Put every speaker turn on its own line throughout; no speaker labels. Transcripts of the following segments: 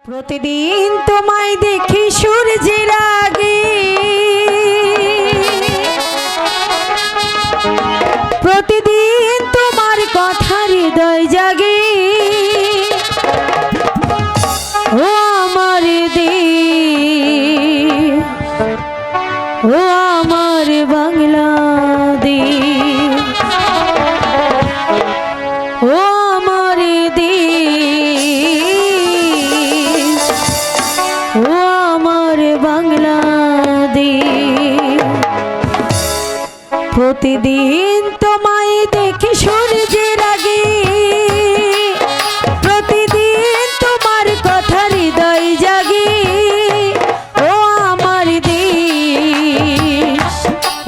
প্রতিদিন তোমায় দেখি সূর্যের আগে, প্রতিদিন তোমার কথা হৃদয় জাগে। ও আমার দেশ, ও আমার বাংলাদেশ, ও আমার দেশ, ও আমার বাংলাদেশ। প্রতিদিন তোমায় দেখি সূর্যের আগে, প্রতিদিন তোমার কথা হৃদয় জাগে। ও আমার দেশ,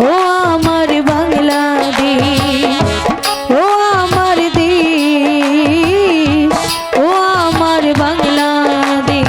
ও আমার বাংলাদেশ, ও আমার দেশ, ও আমার বাংলাদেশ।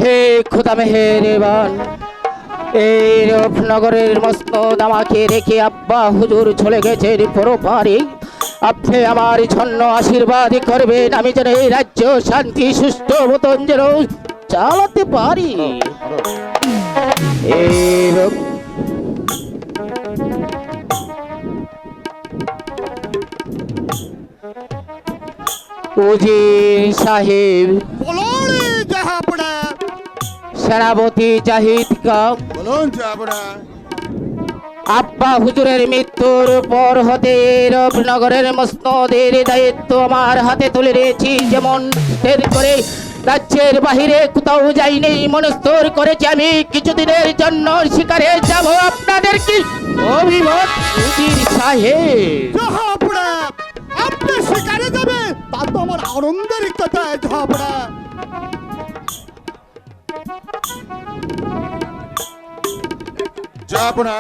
হে খোদা মেহেরবান, এই রূপনগরের মসনদ আমাকে রেখে আব্বা হুজুর চলে গেছেন পরপারে। আপনি আমার জন্য আশীর্বাদ করবেন, আমি যেন এই রাজ্য শান্তি সুষ্ঠু মতন যেন চালাতে পারি। এই রূপ উজির সাহেব,
বলুন জাহাপনা।
সেনাপতি জাহিদ কা
বলুন জাহাপনা।
আব্বা হুজুরের মৃত্যুর পর হতে রূপনগরের মসনদের দায়িত্ব আমার হাতে তুলে নিয়েছি। যেমন স্থির করে রাজ্যের বাহিরে কোথাও যাইনি, মনস্থির করেছি আমি কিছুদিনের জন্য শিকারে যাব। আপনাদের কি অভিমত উজির সাহেব?
জাহাপনা, আপনি শিকারে যাবেন তা তো আমার আনন্দের কথা জাহাপনা।
জাহাপনা,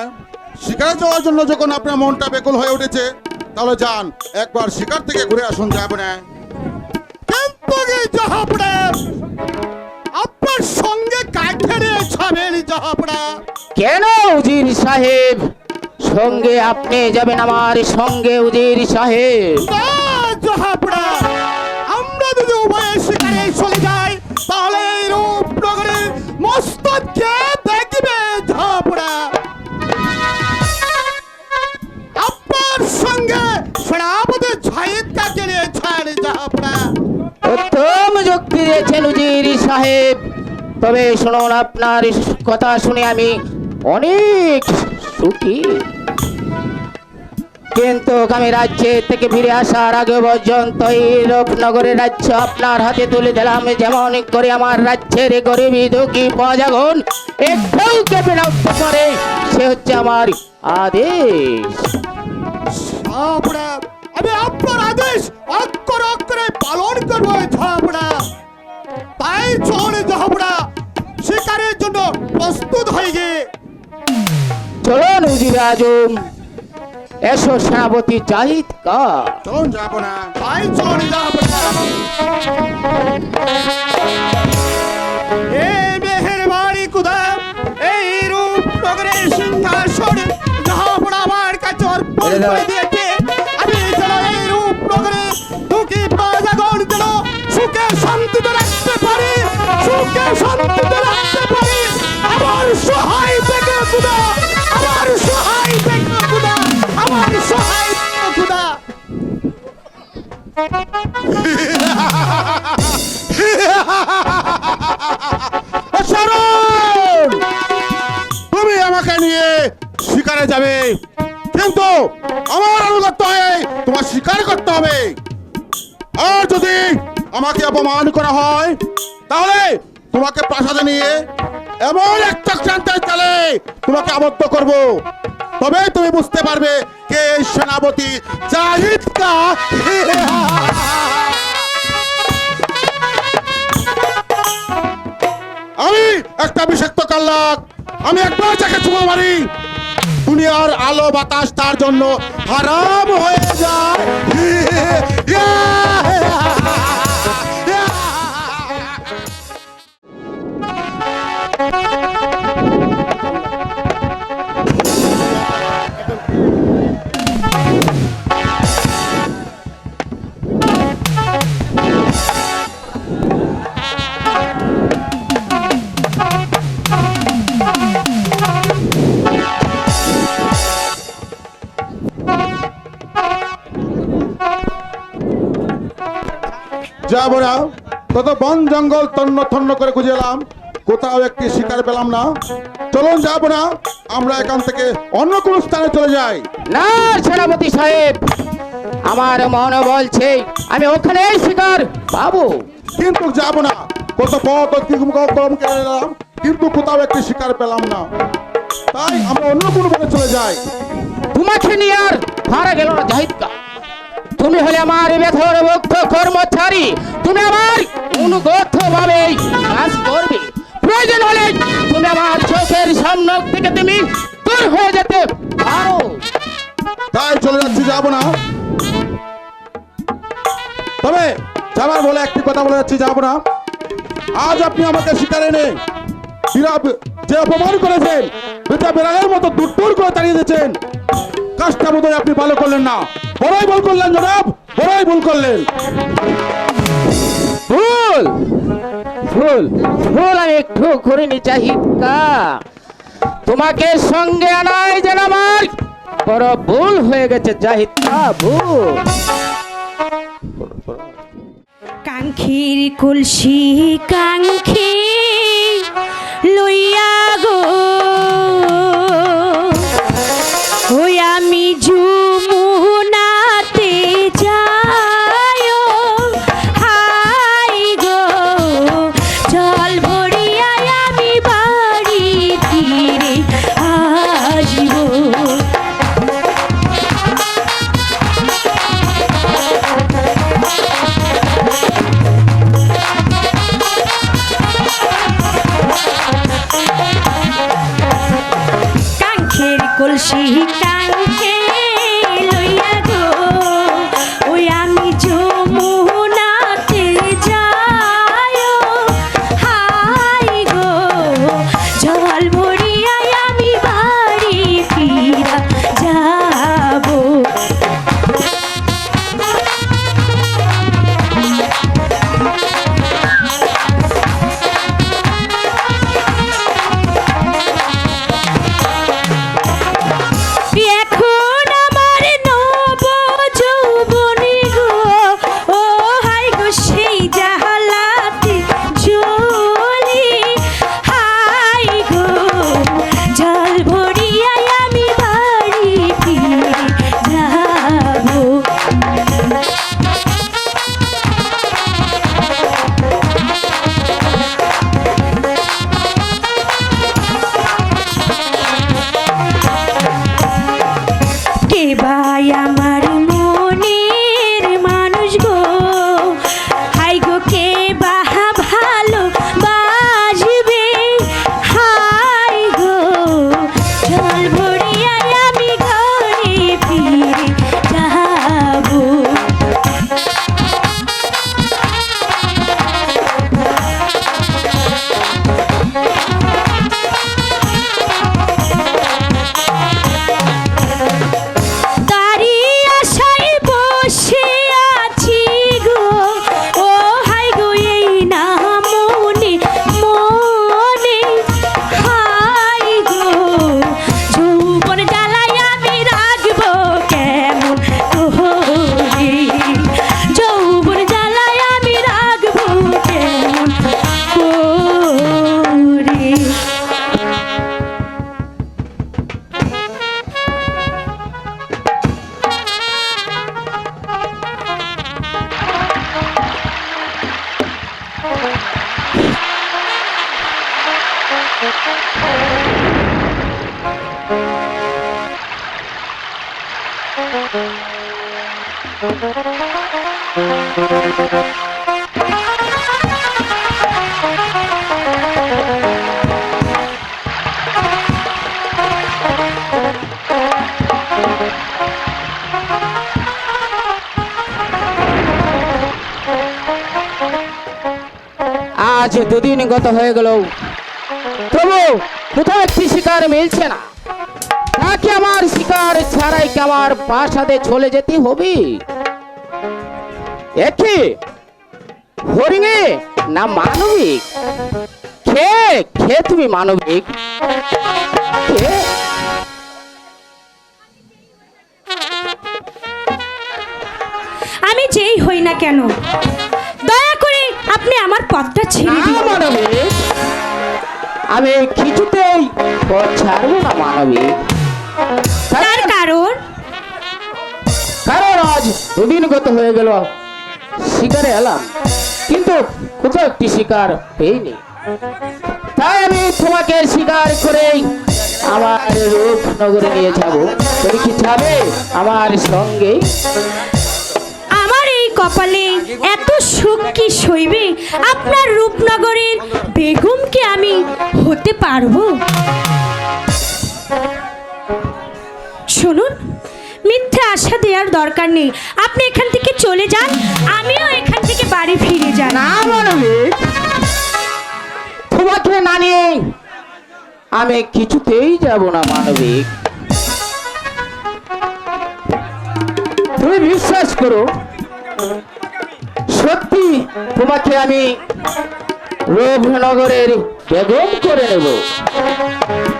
শিকারে যাওয়ার জন্য যখন আপনার মনটা বেকুল হয়ে উঠেছে, তাহলে যান একবার শিকার থেকে ঘুরে আসুন জাহাপনা।
কিন্তু কি জাহাপনা, আপনার সঙ্গে কাকে নিয়ে যাবেন জাহাপনা?
কেন উজির সাহেব? সঙ্গে আপনি যাবেন আমার সঙ্গে উজির সাহেব।
না জাহাপনা, আমরা যদি উভয়ে শিকারে চলে যাই তাহলে এই রূপনগরের মস্তক কে দেখবে জাহাপনা? আপনার সঙ্গে সেনাপতি জাহিদ কাকে নিয়ে যান জাহাপনা?
উত্তম যুক্তি দিয়েছেন উজির সাহেব। তবে শুনুন, আপনার কথা শুনে আমি অনেক সুখী, কিন্তু আমি রাজ্যে থেকে ফিরে আসার আগে পর্যন্ত এই রূপনগরের রাজ্য আপনার হাতে তুলে দিলাম। যেমন করে আমার রাজ্যের গরিবী দুঃখী প্রজাগণ একটু কেঁপে না উঠতে পারে, সে হচ্ছে আমার আদেশ।
জাহাপনা, আমি আপনার আদেশ অক্ষর অক্ষরে পালন করবো জাহাপনা। তাই চলে জাহাপনা, শিকারের জন্য প্রস্তুত হয়ে গে।
চলুন উজির আজম, এসো সেনাপতি জাহিদ কা।
চলুন জাহাপনা।
তাই চলে জাহাপনা। এ মেহেরবানি খুদা, এই রূপনগরের সিংহাসন জাহাপনা আমার কাছে অর্পণ করে দিয়েছে। আমি যেন এই রূপনগরে দুঃখী প্রজাগণ যেন সুখে শান্তিতে রাখতে পারি, সুখে শান্তিতে রাখতে পারি। আমার সহায় থেকে খুদা, আমার সহায় থেকে খুদা, আমার সহায় থেকে খুদা।
শারুন, তুমি আমাকে নিয়ে শিকারে যাবে, কিন্তু আমার অনুগত হয়ে তোমার শিকার করতে হবে। আর যদি আমাকে অপমান করা হয়, তাহলে তোমাকে প্রাসাদে নিয়ে এমন এক চক্রান্তের চালে তোমাকে আবদ্ধ করব। তবে তুমি বুঝতে পারবে কে এই সেনাপতি জাহিদ কা। আমি একটা বিষাক্ত কাল্লাক, আমি একবার যাকে চুমো মারি দুনিয়ার আলো বাতাস তার জন্য হারাম হয়ে যায়। যাবো না, তত বন জঙ্গল তন্ন তন্ন করে খুঁজে এলাম, কোথাও একটি শিকার পেলাম না। চলুন যাবো না, আমরা এখান থেকে অন্য কোনো স্থানে চলে যাই।
না সেনাপতি সাহেব, আমার মন বলছে আমি ওখানে শিকার পাবো,
কিন্তু যাবো না। কত পথ অতিক্রম করে এলাম, কিন্তু কোথাও একটি শিকার পেলাম না। তাই আমরা অন্য কোনো বনে চলে যাই।
তোমাকে নিয়ে আর হারা গেল না জাহিদ কা। তুমি হলে আমার বেথর ভক্ত কর্মচারী, তুমি আমার অনুগত ভাবে কাজ করবে। প্রয়োজন হলে তুমি আমার চোখের সামনে থেকে তুমি দূর হয়ে যেতে পারো।
তাই চলে যাচ্ছি, যাবো না। তবে যাবার বলে একটি কথা বলে যাচ্ছি, যাবো না। আজ আপনি আমাকে শিকারে এনে যে অপমান করেছেন, বেটা বেড়ালের মতো দূর করে তাড়িয়ে দিয়েছেন, কাজটা বোধহয় আপনি ভালো করলেন না। বড়ই ভুল করলেন জনাব, বড়ই ভুল করলেন।
ভুল ভুল ভুল আমি একটু করিনি জাহিদ কা। তোমাকে সঙ্গে আনাই যেন আমার বড় ভুল হয়ে গেছে জাহিদ কা, ভুল।
কাঙ্ক্ষীর কলসি কাঙ্ক্ষী লইয়া গো, ওই আমি যমুনাতে যাই হাই গো, জল ভরিয়া আমি বাড়ি ফিরে আসব। কলসি কাঙ্ক্ষে লইয়া গো, ওই আমি যমুনাতে যাই হাই গো, জল ভরিয়া আমি বাড়ি ফিরা যাব। এখন আমার নব যৌবনী গো, ও হাই গো সেই জাহালাতে জ্বলি হাই গো, জল ভরিয়া আমি বাড়ি ফিরে যাব। কে ভাই আমার মনের মানুষ গো, হাই গো কে বাহা ভালো বাসবে হাই গো, জল ভরিয়া আমি ঘরে ফিরে যাব। তারি আশায় বসে আছি গো, ও হাই গো এই না মনে মনে হাই গো, যৌবন জ্বালায় আমি রাখবো কেমন করে, যৌবন জ্বালায় আমি রাখবো কেমন করে।
আজ দুদিন গত হয়ে গেল, তবু কোথাও একটি শিকার মিলছে না। নাকি আমার শিকার ছাড়াই কি আমার প্রাসাদে চলে যেতে হবে? একই হরিণে না মানবিক? খে খে তুমি মানবিক খে?
আমি যেই হই না কেন, দয়া করে আপনি আমার পথটা ছেড়ে
না
দিন।
মানবিক, আমি কিছুতেই পথ ছাড়বো না মানবিক।
তার কারণ
কারণ আজ দুদিন গত হয়ে গেল, শিকারে এলাম কিন্তু কোথাও একটি শিকার পেইনি। তাই আমি তোমাকে শিকার করে আমার রূপনগরে নিয়ে যাব। তুমি কি যাবে আমার সঙ্গে?
আমার এই কপালে এত সুখ কি সইবে? আপনার রূপনগরের বেগমকে আমি হতে পারবো? শুনুন, মিথ্যে আশা দেওয়ার দরকার নেই। আপনি এখান থেকে চলে যান, আমিও এখান থেকে বাড়ি ফিরে যান।
না মানবিক, আমি কিছুতেই যাব না মানবিক। তুমি বিশ্বাস করো, সত্যি তোমাকে আমি রূপনগরের বেগম করে নেব।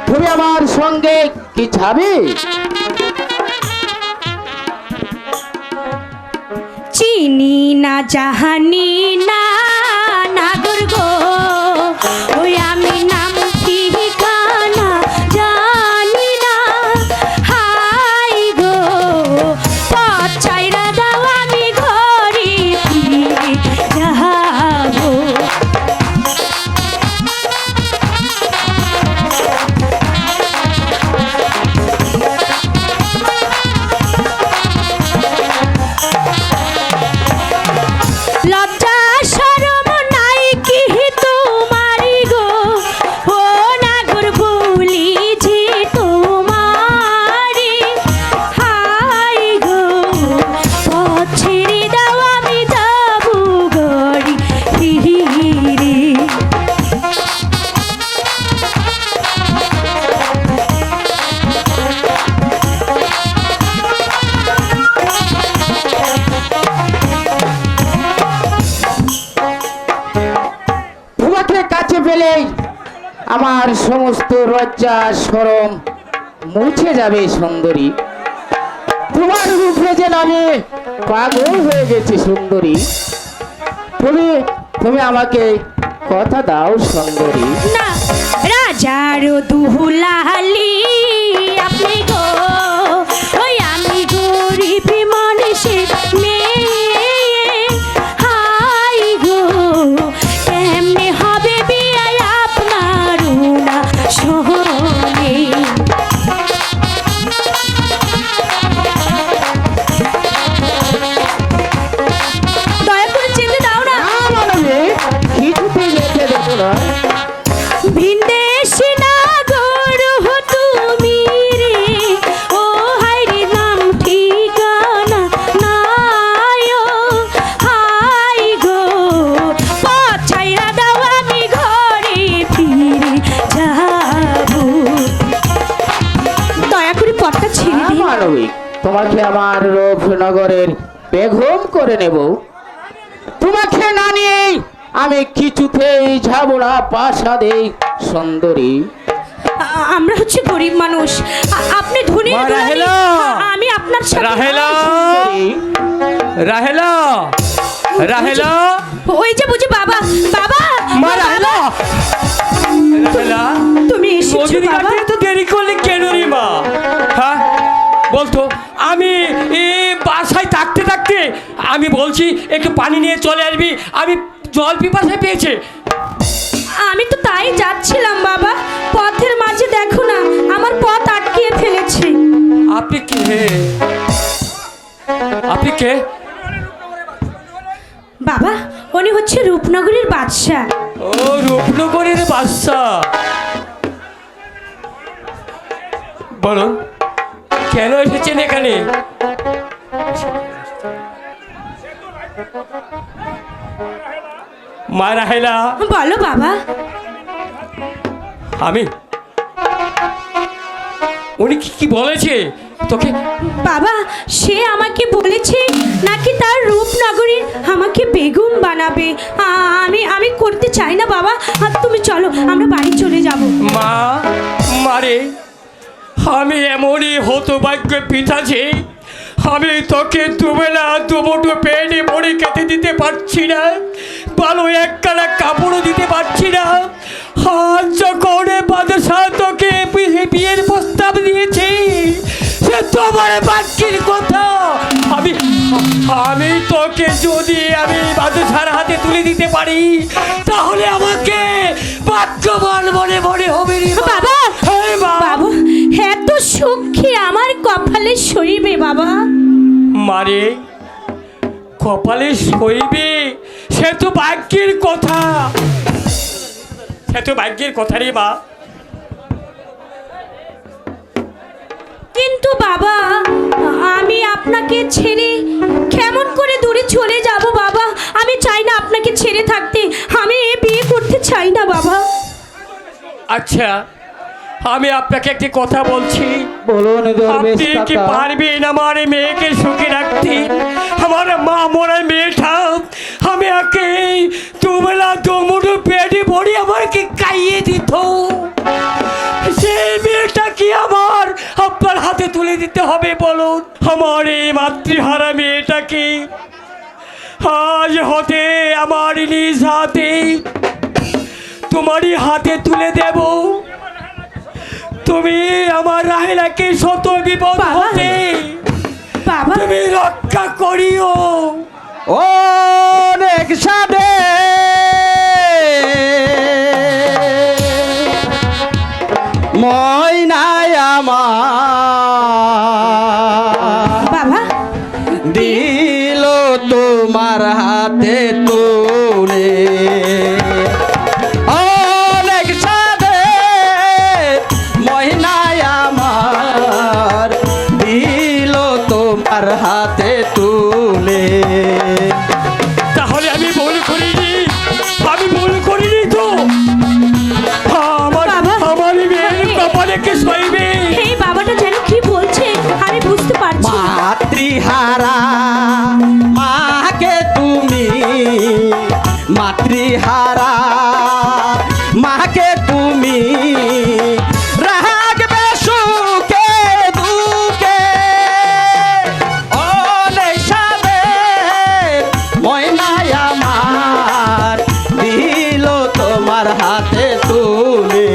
তুমি আমার সঙ্গে কি যাবে?
চিনি না জাহানি না নাগর গো, ওই আমি নাম ঠিকানা জানি না। হাই গো পথ ছাইরা দাও, আমি ঘরে ফিরে যাবো। লজ্জা শরম নাই কি তোমারি গো, ও নাগর বলি যে তোমারি। হাই গো পথ ছেড়ে দাও, আমি যাবো ঘরে ফিরে।
তোমাকে কাছে পেলেই আমার সমস্ত লজ্জা শরম মুছে যাবে সুন্দরী। তোমার রূপে যেন আমি পাগল হয়ে গেছি সুন্দরী। তুমি তুমি আমাকে কথা দাও সুন্দরী।
না রাজার দুহুলালি আপনি গো, ওই আমি গরিব মানুষের মেয়ে। হাই গো কেমনে হবে বিয়ে আপনার না শোনে। দয়া করে চিনতে দাও না।
কিছুতেই যেতে দেবো না।
ভিনদেশি নাগর তুমি রে, ও হাইরে নাম ঠিকানা নাই। হাই গো পথ ছাইরা দাও, আমি ঘরে ফিরে যাবো। দয়া করে পথটা ছেড়ে দিন।
মানবিক, তোমাকে আমার রূপনগরের বেগম করে নেব। তোমাকে না নিয়ে আমি কিছুতেই যাব না প্রাসাদে সুন্দরী।
আমরা হচ্ছে গরিব মানুষ, আপনি ধনী
মা
দুলালি,
রাহেলা!
আমি আপনার সাথে
রাহেলা!
সুন্দরী,
রাহেলা, রাহেলা,
ওই যে বুঝি বাবা বাবা
মা রাহেলা, রাহেলা,
তুমি এসেছো
নদীর
বাবা।
ঘাটে এত দেরি করলে কেন রে মা? হ্যাঁ বলতো, আমি বাসায় থাকতে থাকতে আমি বলছি একটু পানি নিয়ে চলে আসবি, আমি জল পিপাসায় পেয়েছে।
আমি তো তাই যাচ্ছিলাম বাবা, পথের মাঝে দেখো না আমার পথ আটকিয়ে ফেলেছে।
আপনি কে? আপনি কে?
বাবা উনি হচ্ছে রূপনগরের বাদশা।
ও রূপনগরের বাদশা। বলুন কেন এসেছেন এখানে? মা রাহেলা,
বলো বাবা।
আমি উনি কি বলেছে তোকে?
বাবা সে আমাকে বলেছে নাকি তার রূপনগরীর আমাকে বেগম বানাবে। আমি করতে চাই না বাবা, তুমি চলো আমরা বাড়ি চলে যাব।
মা মারে, আমি এমনই হতভাগ্য পিতাছি, আমি তোকে দুবেলা দুমুঠো পেটে মুড়ি খেতে দিতে পারছি না, ভালো একখানা কাপড়ও দিতে পারছি না। আজ যখন বাদশা তোকে বিয়ের প্রস্তাব দিয়েছে, সে তোমার বাক্যের কথা। আমি তোকে যদি আমি বাদশার হাতে তুলে দিতে পারি, তাহলে আমাকে ভাগ্যবান মনে মনে হবে রে
বাবা
হ্যাঁ মা।
বাবা এত সুখী আমার কপালে সইবে বাবা।
মারে কপালে সইবে, সে তো ভাগ্যের কথা, সে তো ভাগ্যের কথা রে মা।
কিন্তু বাবা আমি আপনাকে ছেড়ে কেমন করে দূরে চলে যাব বাবা? আমি চাই না আপনাকে ছেড়ে থাকতে, আমি বিয়ে করতে চাই না বাবা।
আচ্ছা আমি আপনাকে একটি কথা বলছি,
বলুন দরবেশ
আপনি কি
কাকা।
পারবেন আমার এই মেয়েকে সুখে রাখতে? আমার মা মরা মেয়েটা, আমি একে দুবেলা দুমুঠো পেটে ভরি আমাকে খাইয়ে দিত, সেই মেয়েটা কি আমার আপনার হাতে তুলে দিতে হবে বলুন? আমার এই মাতৃহারা মেয়েটাকে আজ হতে আমার নিজ হাতে তোমারই হাতে তুলে দেব। তুমি আমার রাহেলাকে শত বিপদ
বাবা।
হতে
বাবা
তুমি রক্ষা করিও।
অনেক সাদে ময়নাই আমার
বাবা
দিল তোমার হাতে তুলে, অনেক সাদে ময়নাই আমার দিল তোমার হাতে তুলে।
তাহলে আমি ভুল করিনি, আমি ভুল করিনি তো? আমার
বাবা।
আমার মেয়ের কপালে কে সইবে?
এই বাবাটা যেন কি বলছে আমি বুঝতে পারছি না।
মাতৃহারা মাকে তুমি, মাতৃহারা মাকে তুমি রাখবে সুখে দুঃখে, অনেক সাথে ময়নাই আমার দিল তোমার হাতে তুলে।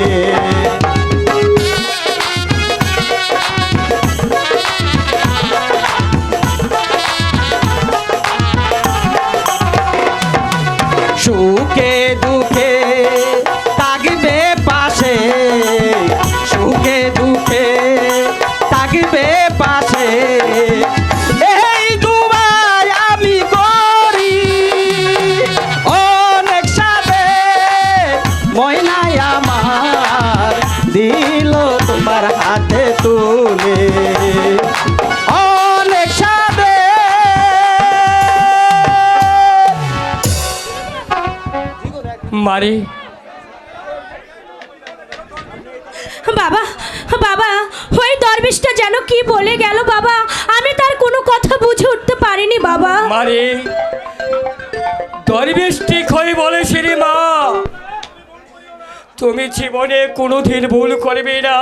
সুখে দুঃখে থাকবে পাশে, সুখে দুঃখে থাকবে পাশে, এই দুয়ার আমি করি। অনেক সাথে ময়নাই আমার দিল তোমার হাতে তুলে, অনেক সাথে।
মারে
বাবা বাবা ওই দরবেশটা যেন কি বলে গেল বাবা, আমি তার কোনো কথা বুঝে উঠতে পারিনি বাবা।
মারে দরবেশ ঠিক হয়ে বলেছে রে মা, তুমি জীবনে কোনোদিন ভুল করবে না,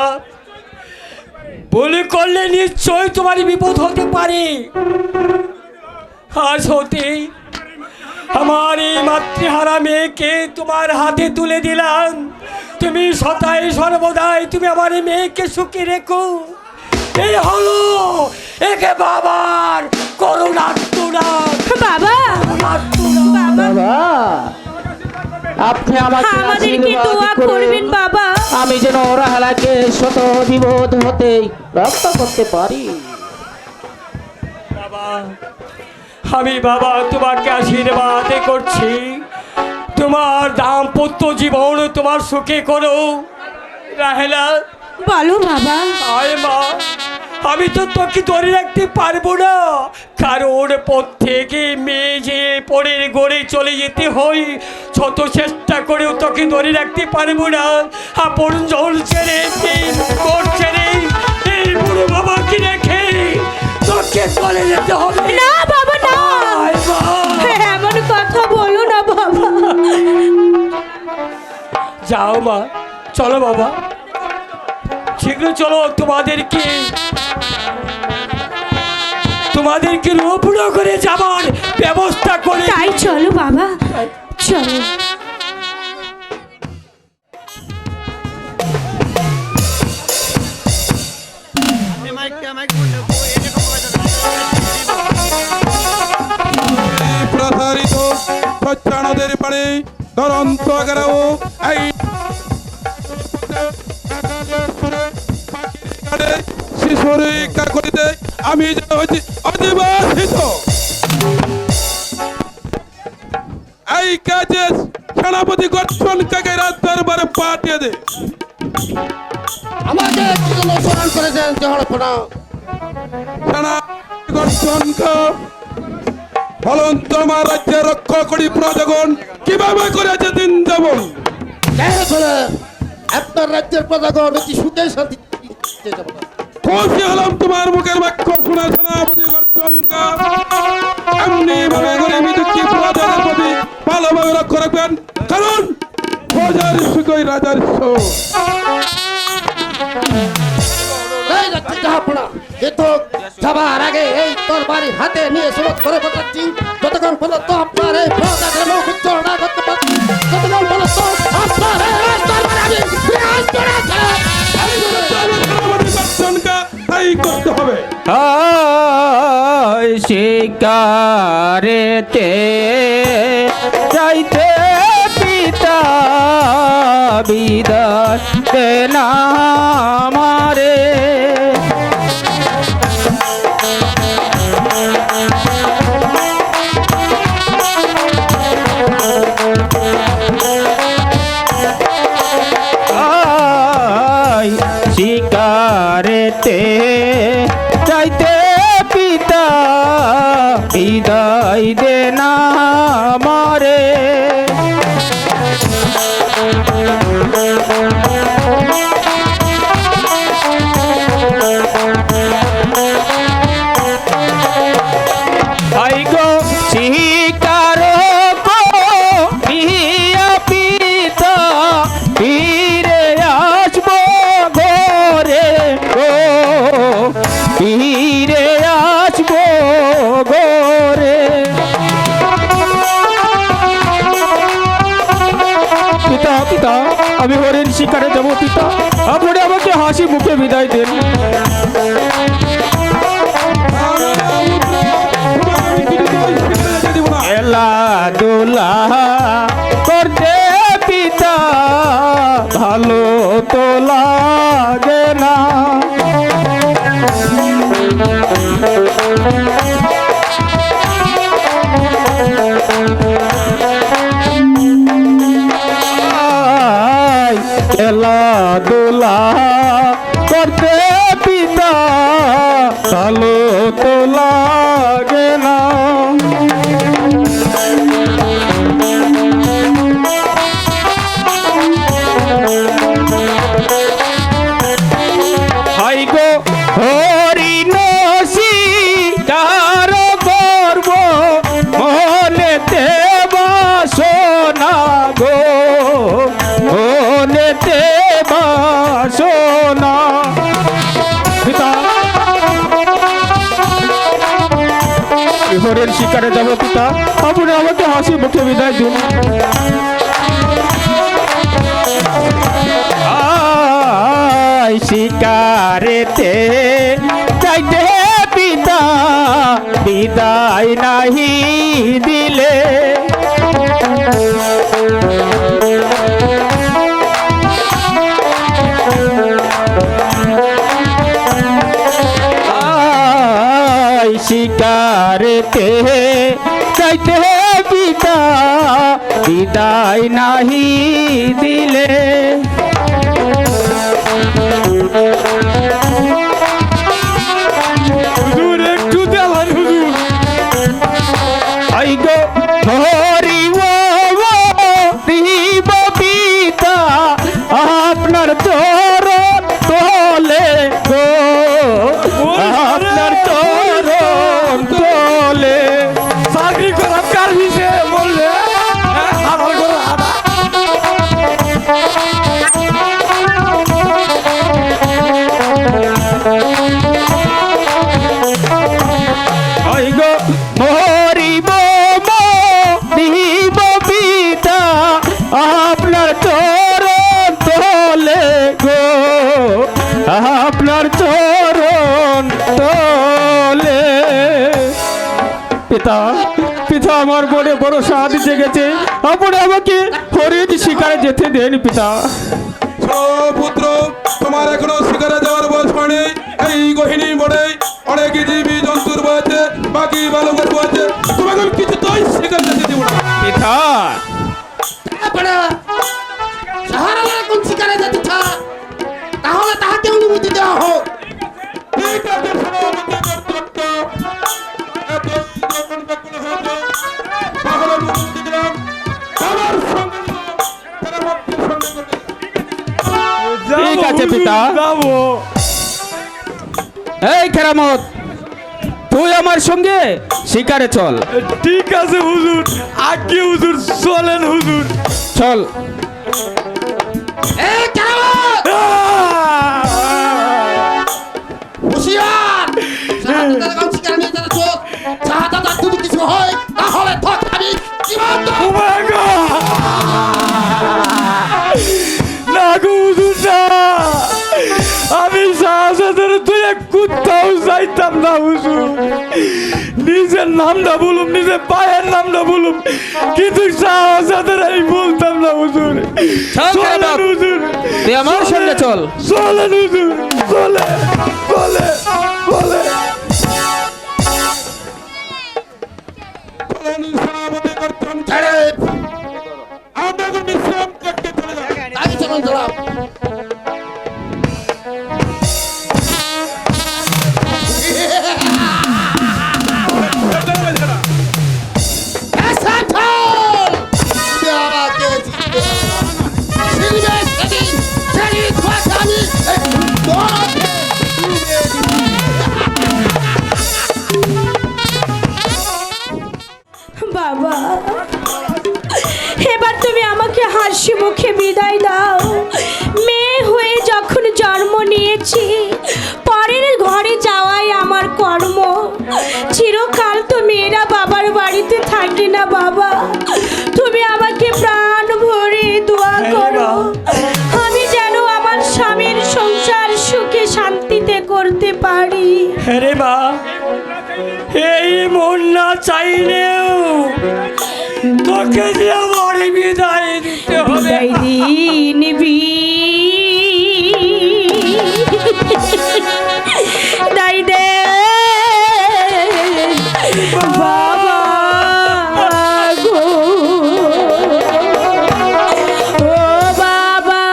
ভুল করলে নিশ্চয় তোমার বিপদ হতে পারে। আজ হতে আমার এই মাতৃহারা মেয়েকে তোমার হাতে তুলে দিলাম, তুমি সদাই সর্বদাই তুমি আমার এই মেয়েকে সুখী রেখো। এই হলো একে বাবার করুণার্তনাদ,
বাবা
করুণার্তনাদ।
বাবা
আপনি আমাকে
আমাদেরকে
আশীর্বাদ
দোয়া করবেন বাবা।
আমি যেন রাহেলাকে শত বিপদ হতে রক্ষা করতে পারি।
বাবা আমি বাবা তোমাকে আশীর্বাদ করছি, তোমার দাম্পত্য জীবন তোমার সুখে করো। রাহেলা
বলো বাবা।
আয় মা, আমি তো তোকে ধরে রাখতে পারবো না, কারণ পথ থেকে মেয়ে যে পরের গড়ে চলে যেতে হয়, শত চেষ্টা করেও তোকে ধরে রাখতে পারবো না। আপন জল ছেড়ে কোট ছেড়ে এই বুড়ো বাবাকে রেখে তোকে চলে যেতে হবে।
না বাবা না,
আয় মা।
এমন কথা বলো না বাবা।
যাও মা, চলো বাবা, শীঘ্র চলো, তোমাদেরকে রূপনগরে যাবার ব্যবস্থা করে।
তাই চলো বাবা, চলো।
প্রসারিত স্বচ্ছা নদের পাড়ে তরন্ত গেরাও এই শিশু রক্ষা করিতে আমি যে হচ্ছি অধিবাসিত। এই কাজে সেনাপতি গঠন কাকে রাত দরবারে পাঠিয়ে দে।
আমাকে কি জন্য স্মরণ করেছেন জহরফনা?
সেনাপতি গঠনকে ফলন তোমার রাজ্যে রক্ষা করি প্রজাগণ কিভাবে করেছে দিন যেমন।
আপনার রাজ্যের প্রজাগণ অতি সুখে শান্তি
খুশি হলাম তোমার মুখের বাক্য শোনা সেনাপতি গর্জনকার। এমনি ভাবে গরিবী দুঃখী প্রজাদের প্রতি ভালোভাবে লক্ষ্য রাখবেন, কারণ প্রজার সুখই রাজার সুখ।
কিন্তু যাবার আগে এই তরবারি হাতে নিয়ে শপথ করে বসাচ্ছি, যতক্ষণ পর্যন্ত আপনার এই প্রজাদের মুখ উজ্জ্বল না করতে পারছি, ততক্ষণ পর্যন্ত আপনার এই তরবারি আমি ফিরে আসতে রাখছি।
সেনাপতি গর্জনকার তাই করতে হবে।
শিকারেতে যাইতে পিতা বিদায় দেনা আমারে। শিকারেতে যাইতে পিতা বিদায় দেনা আমারে। আই গো শিকার গো ইয়া পিতা ফিরে আসবো ঘরে গো, ফিরে আসবো ঘরে। পিতা পিতা আমি হরিণ শিকারে যাবো পিতা, আপনি আমাকে হাসি মুখে বিদায় দেন। খেলাধুলা করতে পিতা ভালো তো লাগে না। খেলাধুলা করতে পিতা ভালো তো লাগে না। হাই গো হরিণ শিকার করব মনেতে বাসনা গো, মনেতে বাসনা। পিতা হরিণ শিকারে যাব পিতা, আপনি আমাকে হাসি মুখে বিদায় দিন। শিকারেতে যাইতে পিতা বিদায় নাহি দিলে। শিকারেতে যাইতে পিতা বিদায় নাহি দিলে। হুজুর একটু দেওয়ান হুজুর। আই গো হরি দিব পিতা আপনার চরণ তলে গো, আপনার চরণ তলে। চাকরি করা কার বিষয়ে বললে আমার মরিব দিব পিতা আপনার চরণ তলে গো, আপনার চরণ তলে। পিতা পিতা আমার মনে বড় সাধ জেগেছে, আপনি আমাকে হরিণ শিকারে যেতে দেন পিতা।
পুত্র তোমার এখনো শিকারে যাওয়ার বয়স হয়নি। এই গহিনী বনে অনেক জীবী জন্তুর বয়সে বাকি বালকের বয়সে তোমাকে আমি কিছু তাই শিকার যেতে দেব না
পিতা।
কোন শিকারে যেতে চায় তাহলে তাহাকে অনুমতি দেওয়া হোক।
ঠিক আছে সেনাপতি কর্তব্য তাহলে অনুমতি দিলাম। আমার সঙ্গে সেনাপতির সঙ্গে করতে বেটা
যাবো।
এই কেরামত, তুই আমার সঙ্গে শিকারে চল।
ঠিক আছে হুজুর, আগে হুজুর চলেন হুজুর।
চল।
এই কেরামত, হুঁশিয়ার! শাহাদাতের এখন শিকার নিয়ে যারা চোখ, শাহাদাত আর যদি কিছু হয় তাহলে তোকে আমি জীবন দেব।
ও মাই গড! না গো হুজুর না, আমি শাহজাদের তুই কোথাও যাইতাম না হুজুর। নিজের নামটা বলুম, নিজের পায়ের নামটা বলুম, কিন্তু শাহজাদের আমি বলতাম না হুজুর।
চল
চলেন
কেরামত,
হুজুর,
তুই আমার সঙ্গে চল।
চলেন হুজুর, চলে চলে চলে।
সেনাপতি গর্জন
ছেড়ে
আমরা এখন বিশ্রাম করতে চলে যাব।
তাই চলুন জনাব। এসাথল! তুমি আমাকে জিততে হবে না। ছিড়বে সেদিন, সেদিন তোমাকে আমি এই দোয়াতে ডুবিয়ে দিব।
বাবা, এবার তুমি আমাকে হাসি মুখে বিদায় দাও। মেয়ে হয়ে যখন জন্ম নিয়েছি, পরের ঘরে যাওয়াই আমার কর্ম। চিরকাল তো মেয়েরা বাবার বাড়িতে থাকে না বাবা। তুমি আমাকে প্রাণ ভরে দোয়া করো, আমি যেন আমার স্বামীর সংসার সুখে শান্তিতে করতে পারি।
রে মা, এই মন না চাইলেও তোকে যে আমার বিদায় দিতে হবে।
বিদায় নিবি, দাই দে বাবা গো, ও বাবা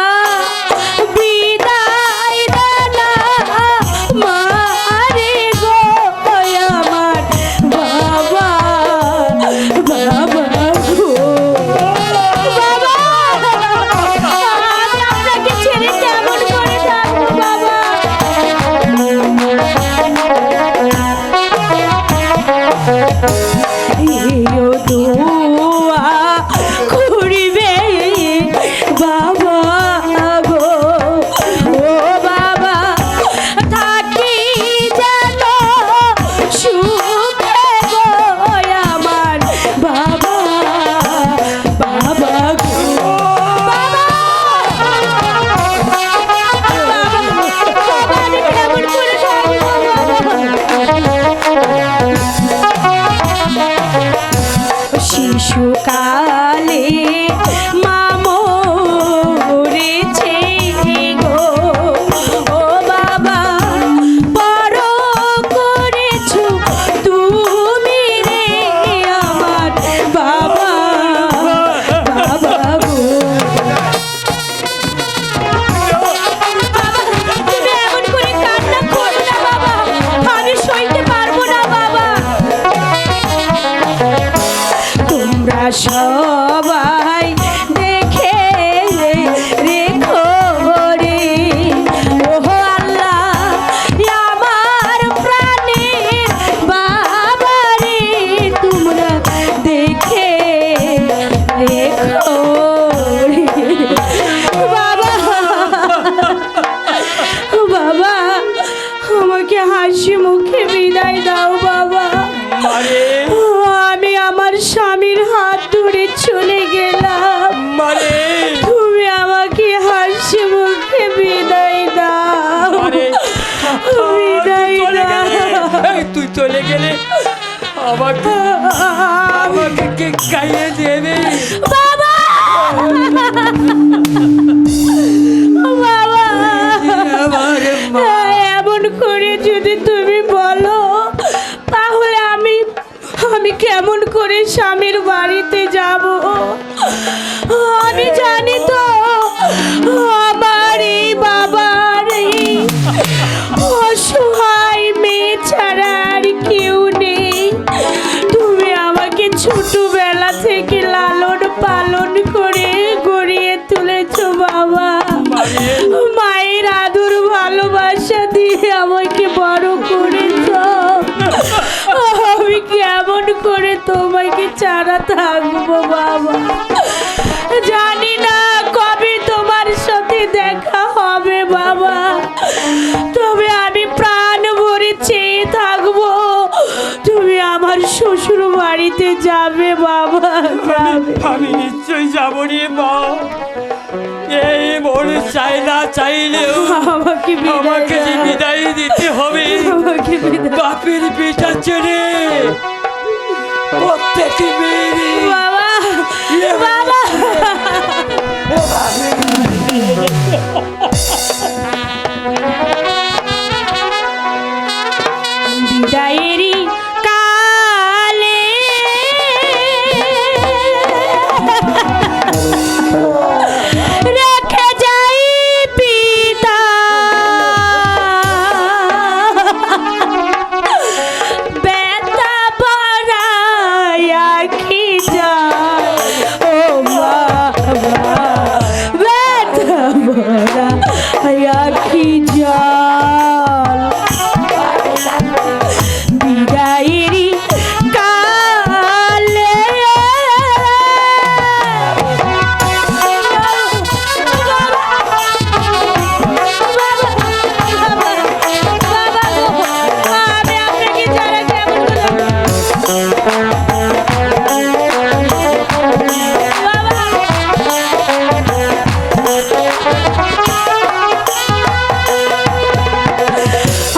বিদায় দে না মারে গো আমার বাবা, বাবা গো, বাবা আমি আপনাকে ছেড়ে কেমন করে থাকবো বাবা। এও দোয়া করিবে বাবা গো, ও বাবা থাকি যেন সুখে গো আমার বাবা, বাবা গো, বাবা, বাবা আমি কেমন করে থাকবো শিশুকালে মা মরেছে গো, ও বাবা বড় করেছো তুমি রে আমার বাবা, বাবা গো। তুমি এমন করে কান্না করো না বাবা, আমি সইতে পারবো না বাবা। তোমরা সবাই দেখে রেখো রে, ওহো আল্লাহ আমার প্রাণের বাবা রে, তোমরা দেখে রেখো রে বাবা, বাবা আমাকে হাসি মুখে বিদায় দাও বাবা।
মারে
আমি আমার স্বামীর হাত ধরে চলে গেলাম,
মারে
তুমি আমাকে হাসি মুখে বিদায় দাও,
মারে,
বিদায়
চলে গেলে,
দাও
এই তুই চলে গেলে আমাকে আমাকে কে খাইয়ে দেবে?
বাবা, বাবা
আমার মা।
এমন করে যদি তুমি বলো তাহলে আমি কেমন করে স্বামীর বাড়িতে যাব? আমি জানি তো আমার এই বাবার এই অসহায় মেয়ে ছাড়া আর কেউ নেই। তুমি আমাকে ছোটবেলা থেকে লালন পালন করে গড়িয়ে তুলেছো বাবা, মায়ের আদর আমাকে বড় করেছ, আমি কেমন করে তোমাকে ছাড়া থাকবো বাবা। জানি না কবে তোমার সাথে দেখা হবে বাবা, তবে আমি প্রাণ ভরে চেয়ে থাকবো তুমি আমার শ্বশুর বাড়িতে যাবে বাবা, যাবে।
আমি নিশ্চয়ই যাবো রে মা। এই মন চাই না চাইলেও
আমাকে
আমাকে যে বিদায় দিতে হবে।
আমাকে বিদায়
বাপের পিঠা ছেড়ে প্রত্যেকে মেয়েরই
বাবা, বাবা। বিদায়েরই কালে রেখে যাই পিতা, ব্যথা ভরায় আঁখি যায় ও বাবা, ব্যথা ভরায় আঁখি জল। বিদায়েরই কালে আমি আপনাকে ছাড়া কেমন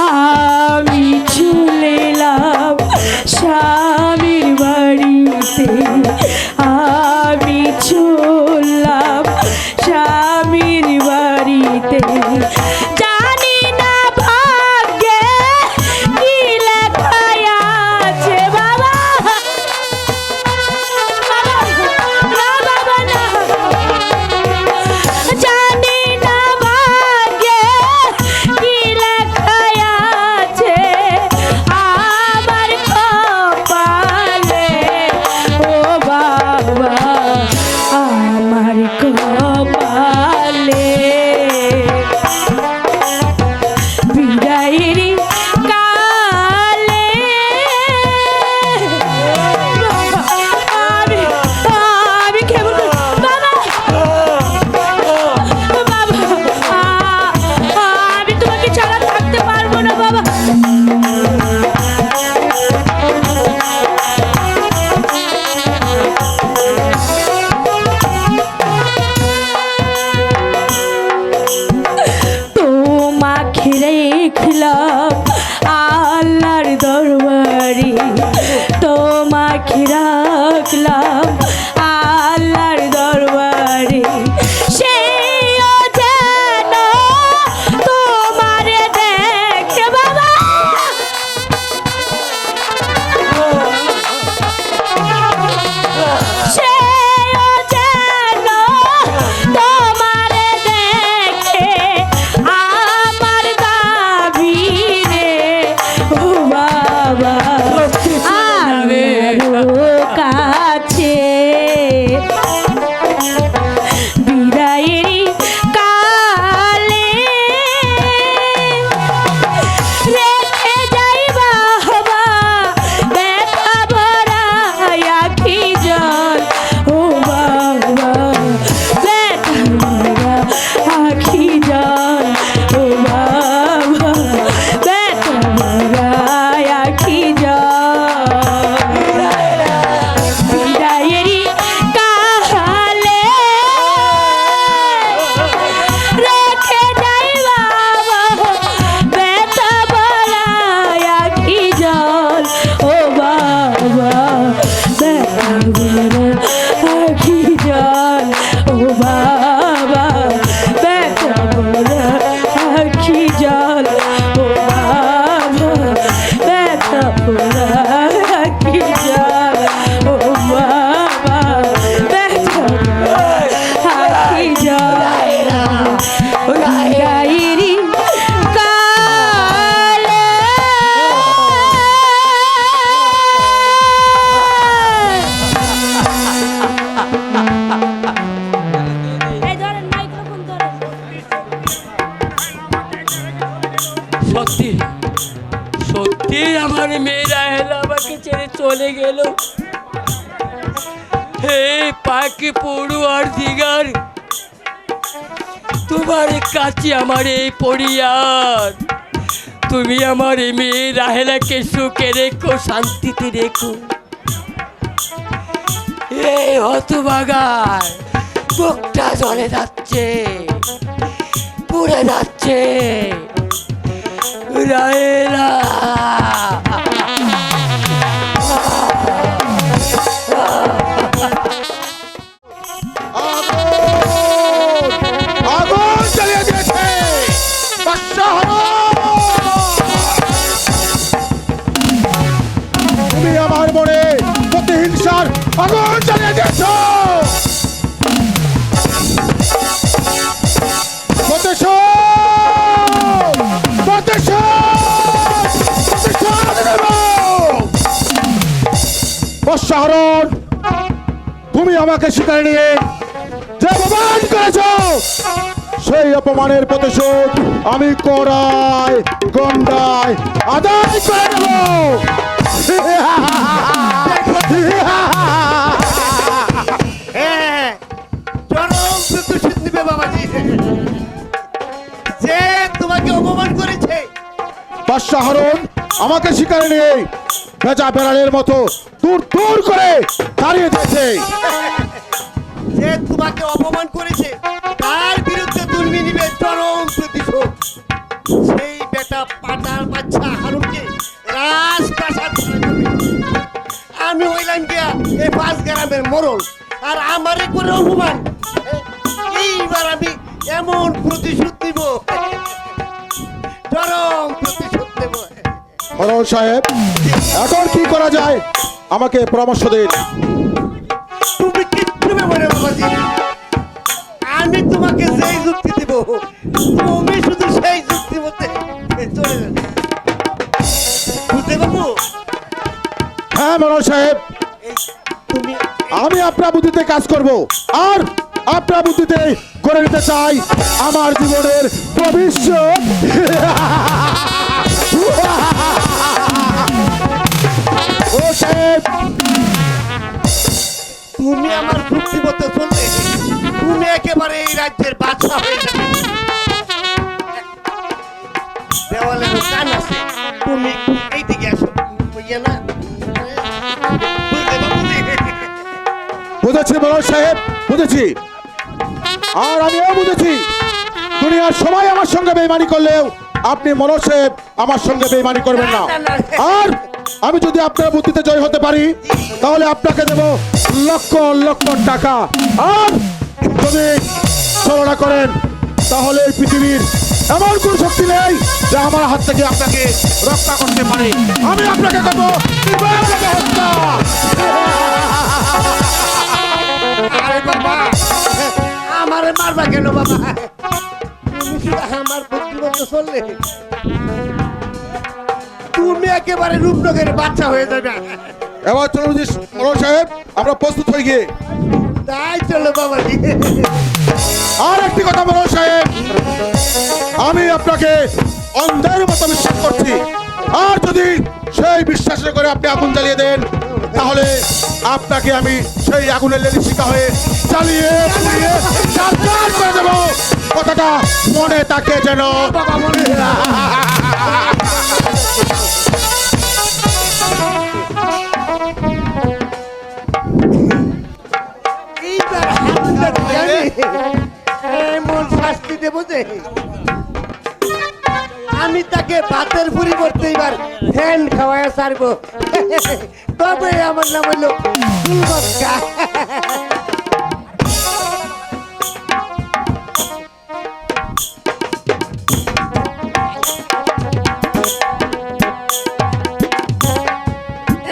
আমি চলে এলাম স্বামীর বাড়িতে, আমি চললাম স্বামীর বাড়িতে। জানি না ভাগ্যে কি লেখা আছে বাবা, না বাবা না, জানি না ভাগ্যে কি লেখা আছে আমার কপালে ও বাবা, আমার কপালে। বিদায়েরই কালে আমি কেমন বাবা, আমি তোমাকে ছাড়া থাকতে পারবো না বাবা।
গেল। হে পাখি পড়ুয়ার দিগার, তোমার কাছে আমার এই পরিয়ার, তুমি আমার এই মেয়ে রাহেলাকে সুখে রেখো, শান্তিতে রেখো। এই হতভাগার বুকটা জ্বলে যাচ্ছে, পুড়ে যাচ্ছে। রাহেলা,
আগুন জ্বালিয়ে দিয়েছে তুমি আমার মনে প্রতিহিংসার আগুন জ্বালিয়ে দিয়েছ। বর্ষাহরণ, তুমি আমাকে শিকারে নিয়ে যে অপমান করেছ, সেই অপমানের প্রতিশোধ আমি কড়ায় গন্ডায় আদায় করে দেব।
হ্যাঁ, চরম প্রতিশোধ নিবে বাবাজি। যে তোমাকে অপমান করেছে,
বর্ষাহরণ আমাকে শিকারে নিয়ে ভেজা বেড়ালের মতো দূর দূর করে দাঁড়িয়ে দিয়েছে।
যে তোমাকে অপমান করেছে, তার বিরুদ্ধে তুমি নিবে চরম প্রতিশোধ। সেই বেটা পাটার বাচ্চা হারুনকে রাজপ্রাসাদ ছেড়ে দেবে। আমি হইলাম গিয়া এই 5 গ্রামের মোড়ল, আর আমারে করে অপমান। এইবার আমি এমন প্রতিশোধ নিব, চরম প্রতিশোধ নেব।
হরণ সাহেব, এখন কি করা যায় আমাকে পরামর্শ দিন।
তুমি কিচ্ছু ব্যাপারে বাবাজি, আমি তোমাকে যেই যুক্তি দিব, তুমি শুধু সেই যুক্তি মতে চলে যাবে। বুঝতে পারবো?
হ্যাঁ হরণ সাহেব,
এই তুমি
আমি আপনার বুদ্ধিতে কাজ করব, আর আপনার বুদ্ধিতে করে নিতে চাই আমার জীবনের ভবিষ্যৎ। ও সাহেব,
তুমি আমার যুক্তি মতে চললে তুমি একেবারে এই রাজ্যের বাদশা হয়ে যাবে। দেওয়ালে কান আছে, তুমি এইদিকে আসো, বুঝিয়ে না? বুঝতে পারবো?
বুঝেছি হরণ সাহেব, বুঝেছি। আর আমিও বুঝেছি দুনিয়ার সবাই আমার সঙ্গে বেইমানি করলেও আপনি মনোজ সাহেব আমার সঙ্গে বেইমানি করবেন না। আর আমি যদি আপনার বুদ্ধিতে জয় হতে পারি, তাহলে আপনাকে দেব লক্ষ লক্ষ টাকা। আর যদি ছলনা করেন, তাহলে এই পৃথিবীর এমন কোন শক্তি নেই যে আমার হাত থেকে আপনাকে রক্ষা করতে পারে। আমি আপনাকে করবো বিবাহযোগ্য হত্যা।
আরে বাবা, আমারে মারবা কেন বাবা? তুমি শুধু আমার বুদ্ধিমতো চললে তুমি একেবারে রূপনগরের বাচ্চা হয়ে যাবে।
এবার চলুন মনোজ সাহেব, আমরা প্রস্তুত হয়ে গিয়ে।
তাই চলো বাবা।
আর একটি কথা মনোজ সাহেব, আমি আপনাকে অন্ধের মতো বিশ্বাস করছি। আর যদি সেই বিশ্বাসের করে আপনি আগুন জ্বালিয়ে দেন, তাহলে আপনাকে আমি সেই আগুনের লেলি শিকা হয়ে জ্বালিয়ে পুড়িয়ে চারচার করে দেব। কথাটা মনে থাকে যেন।
এইবার হাতটা দিয়ে এমন শাস্তি দেবো যে আমি তাকে ভাতের পরিবর্তে এবার ফ্যান খাওয়ায় ছাড়বো। তবে আমার নাম হলো গুলবক্কা।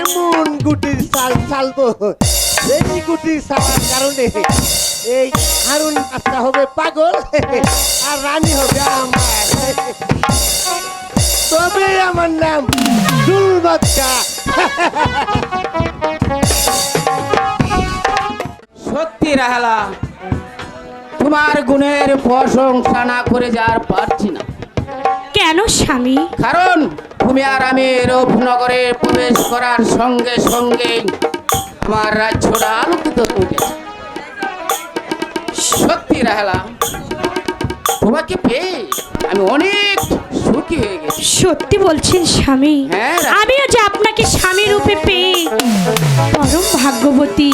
এমন গুটির চাল চালবো, এই গুটির চালার কারণে এই হারুন আচ্ছা হবে পাগল, আর রানী হবে আমার। তবে আমার নাম গুলবক্কা।
সত্যি রাহেলা, তোমার গুণের প্রশংসা না করে যার পারছি না।
কেন স্বামী?
কারণ তুমি তুমি আর আমি রূপনগরে প্রবেশ করার সঙ্গে সঙ্গে আমার রাজ্যটা আলোকিত হয়েছে। সত্যি রাহেলা, তোমাকে পেয়ে আমি অনেক সুখী হয়ে গেছি।
সত্যি বলছেন স্বামী?
হ্যাঁ,
আমিও যে আপনাকে স্বামী রূপে পেয়ে পরম ভাগ্যবতী।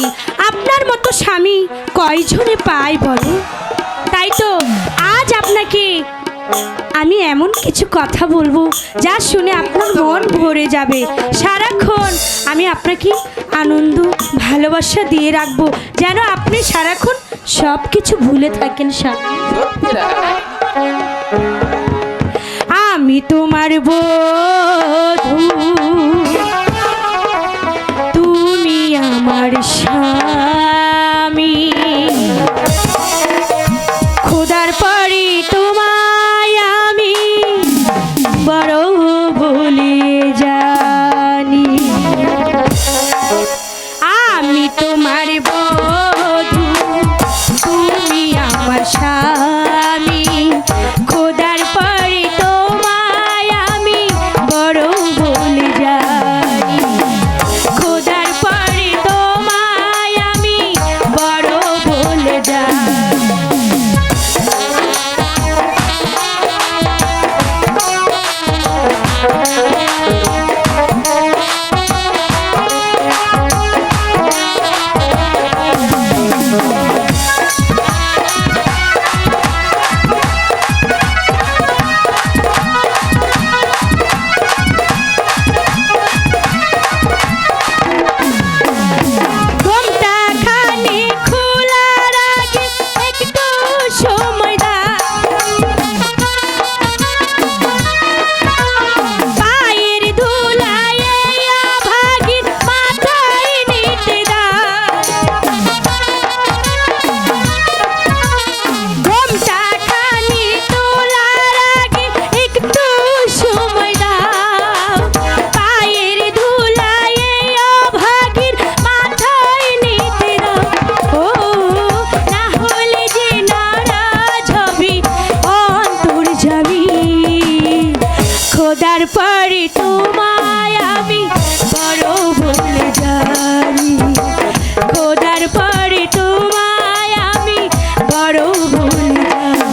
আপনার মতো স্বামী কয়জনে পায় বলো? তাই তো আজ আপনাকে আমি এমন কিছু কথা বলবো যা শুনে আপনার মন ভরে যাবে। সারাক্ষণ আমি আপনাকে আনন্দ ভালোবাসা দিয়ে রাখবো, যেন আপনি সারাক্ষণ সব কিছু ভুলে থাকেন স্বামী।
সত্যি রাহেলা,
আমি তোমার বধূ, তুমি আমার স্বামী। খোদার পরে তোমায় আমি বড় বলে জানি। আমি তোমার বধূ, তুমি আমার স্বামী। খোদার পরে তোমায় আমি বড় বলে জানি। খোদার পরে তোমায় আমি বড় বলে জানি। ঘুমটা খানি খোলার আগে একটু সময় দাও। পায়ের ধুলায় অভাগীর মাথায় নিতে দাও। ঘুমটা খানি তোলার আগে একটু সময় দাও। পায়ের ধুলায় অভাগীর মাথায় নিতে দাও। ও না হলে যে নারাজ হবি অন্তর্যামী। খোদার পরে তোমায় আমি বড় বলে জানি। খোদার পরে তোমায় আমি বড় বলে জানি।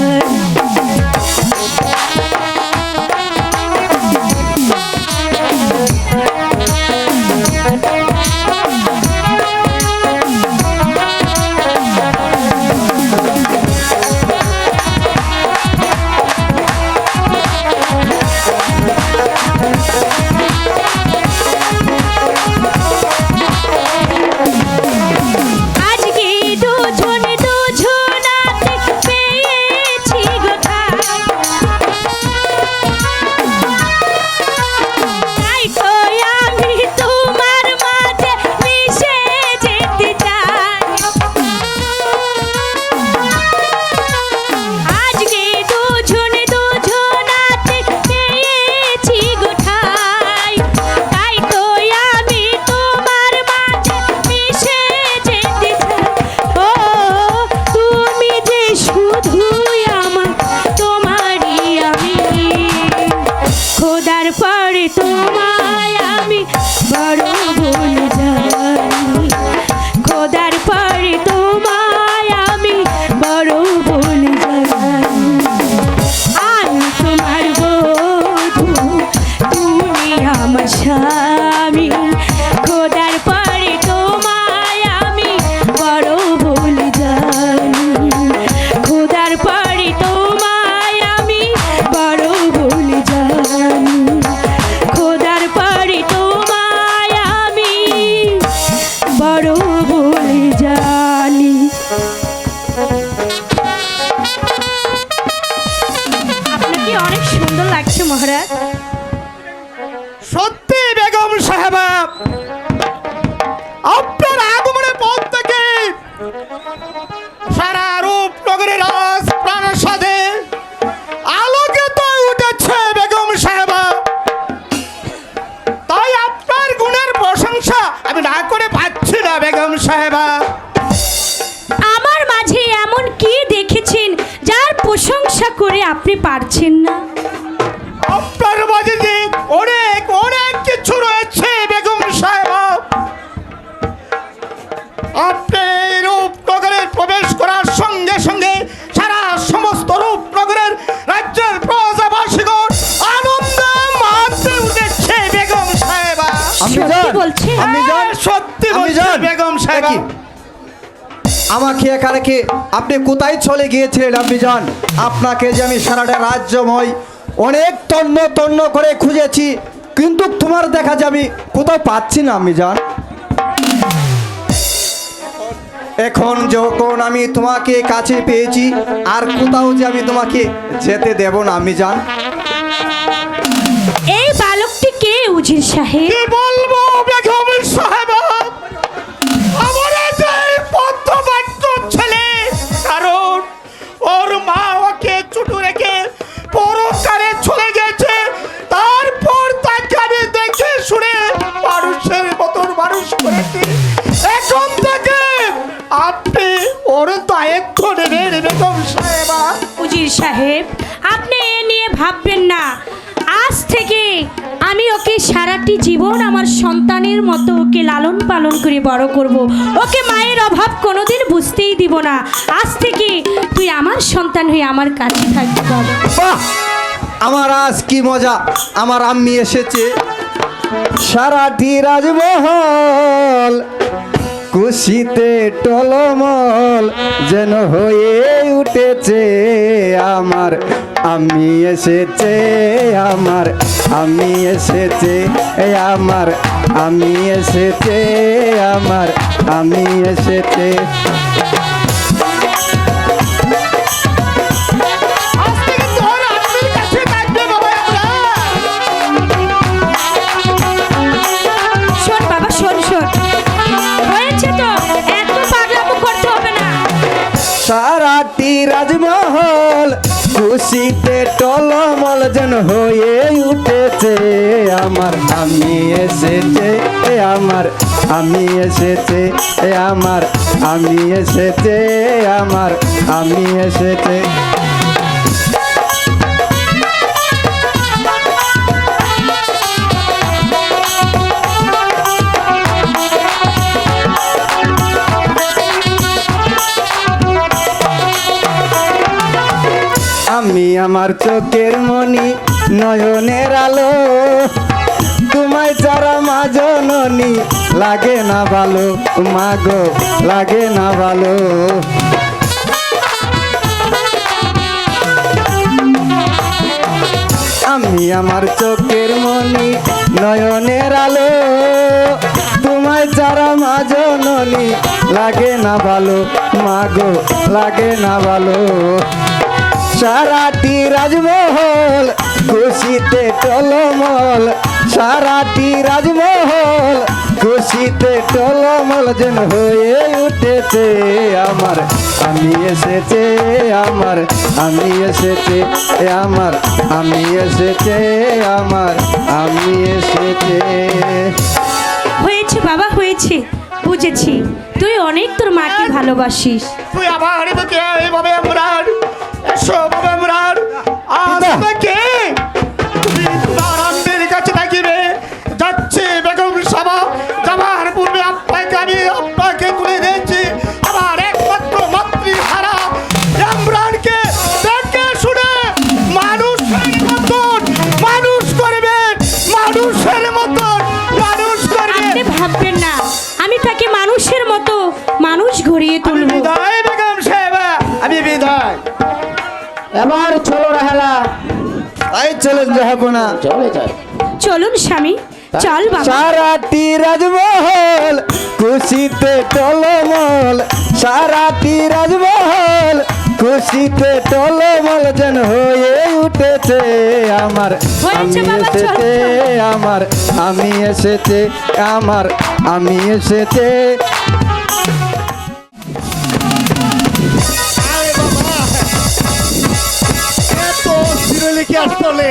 আজকে দুজন দুজনাতে পেয়েছি গোথা। তাই তো আমি তোমার মাঝে মিশে যেতে চাই। আজকে দুজন দুজনাতে পেয়েছি গোঠাই। তাই তো আমি তোমার মাঝে মিশে যেতে চাই। ও তুমি যে শুধুই আমার, তোমারই আমি। খোদার পরে তোমায় আমি বড় বলে জানি। খোদার পরে তোমায় আমি বড় বলে জানি। আমি তোমার বধূ, তুমি আমার স্বামী। খোদার পরে তোমায় আমি বড় বলে জানি। খোদার পরে তোমায় আমি বড় বলে জানি। খোদার পরে তোমায় আমি বড় বলে জানি। আপনাকে অনেক সুন্দর লাগছে মহারাজ।
সত্যি বেগম সাহেবা, আপনার আগমনের পর থেকে সারা রূপনগরের রাজ প্রাসাদে আলোকিত উঠেছে বেগম সাহেবা। তাই আপনার গুণের প্রশংসা আমি না করে পাচ্ছি না বেগম সাহেবা।
আমার মাঝে এমন কি দেখেছেন যার প্রশংসা করে আপনি পারছেন না?
আপনার মাঝে যে অনেক অনেক কিছু রয়েছে বেগম সাহেবা। আপনি রূপনগরে প্রবেশ করার সঙ্গে সঙ্গে সারা সমস্ত রূপনগরের রাজ্যের প্রজাবাসীগণ আনন্দে মাততে উঠেছে বেগম সাহেবা।
সত্যি বলছে?
সত্যি
আমি
বলছি
জান।
বেগম সাহেবা।
একই। আমাকে একা রেখে আপনি কোথায় চলে গিয়েছিলেন আপনি জান? আপনাকে যে আমি সারাটা রাজ্যময় অনেক তন্ন তন্ন করে খুঁজেছি, কিন্তু তোমার দেখা যে আমি কোথাও পাচ্ছি না আমি জান। এখন যখন আমি তোমাকে কাছে পেয়েছি, আর কোথাও যে আমি তোমাকে যেতে দেব না আমি জান।
এই বালকটি কে উজির সাহেব?
কি বলবো বেগম সাহেবা, আমার এই পথবাক্য ছেলে, কারণ ওর মা ওকে ছোট রেখে পরকালে চলে গেছে। তারপর তাকে আমি দেখে শুনে মানুষের মতন মানুষ করেছি। এখন থেকে আপনি ওর দায়িত্ব নেবেন বেগম সাহেবা।
উজির সাহেব, আপনি এ নিয়ে ভাববেন না। আজ থেকে আমি ওকে সারাটি জীবন আমার সন্তানের মতো ওকে লালন পালন করে বড় করব। ওকে মায়ের অভাব কোনোদিন বুঝতেই দিব না। আজ থেকে তুই আমার সন্তান হয়ে আমার কাছে থাকবি বাবা।
বাহ, আমার আজ কি মজা, আমার আম্মি এসেছে। সারাটি রাজমহল খুশিতে টলমল যেন হয়ে উঠেছে। আমার আমি এসেছে, আমার আমি এসেছে, আমার আমি এসেছে, আমার আমি এসেছে।
আজ থেকে তোর আত্মীর কাছে থাকবে বাবা আমরা।
শোন বাবা, শোন শোন, হয়েছে তো, এত পাগলামো করতে হবে না।
সারাটি রাজমহল খুশিতে টলমল যেন হয়ে উঠেছে। আমার আমি এসেছে, আমার আমি এসেছে, আমার আমি এসেছে, আমার আমি এসেছে। আমি আমার চোখের মনি নয়নের আলো, তোমায় যারা মা জননী লাগে না ভালো, মাগো লাগে না ভালো। আমি আমার চোখের মনি নয়নের আলো, তোমায় যারা মা জননী লাগে না ভালো, মাগো লাগে না ভালো। সারাটি রাজমহল খুশিতে টলমল, সারাটি রাজমহল খুশিতে টলমল যেন হয়ে উঠেছে। আমার আমি এসেছে, আমার আমি এসেছে, আমার আমি এসেছে, আমার আমি এসেছে।
হয়েছে বাবা, হয়েছে, বুঝেছি। তুই অনেক তোর মাকে ভালোবাসিস।
তুই আবার এদিকে এইভাবে আমরার, এসো বাবা আমরার। আজ
পিতা।
থেকে তুমি তোমার আম্মের কাছে থাকিবে। যাচ্ছে বেগম সাহেবা, যাবার পূর্বে আপনাকে আমি আপনাকে তুলে দিয়েছি আমার একমাত্র মাতৃহারা ইমরানকে দেখে শুনে মানুষের মতন মানুষ করবেন, মানুষের মতন মানুষ করবেন।
আপনি ভাববেন না, আমি তাকে মানুষের মতো মানুষ ঘুরিয়ে
আমি
তুলব।
বিদায় বেগম সাহেবা, আমি বিদায়।
এবার চলো রাহেলা,
তাই চলে যাবো না।
চলে যায়।
চলুন স্বামী, চল বাবা।
সারাটি রাজমহল খুশিতে টলমল, সারাটি রাজমহল খুশিতে টলমল যেন হয়ে উঠেছে। আমার আমি
বাবা, চল,
এসেছে, আমার আমি এসেছে, আমার আমি এসেছে।
কি আসলে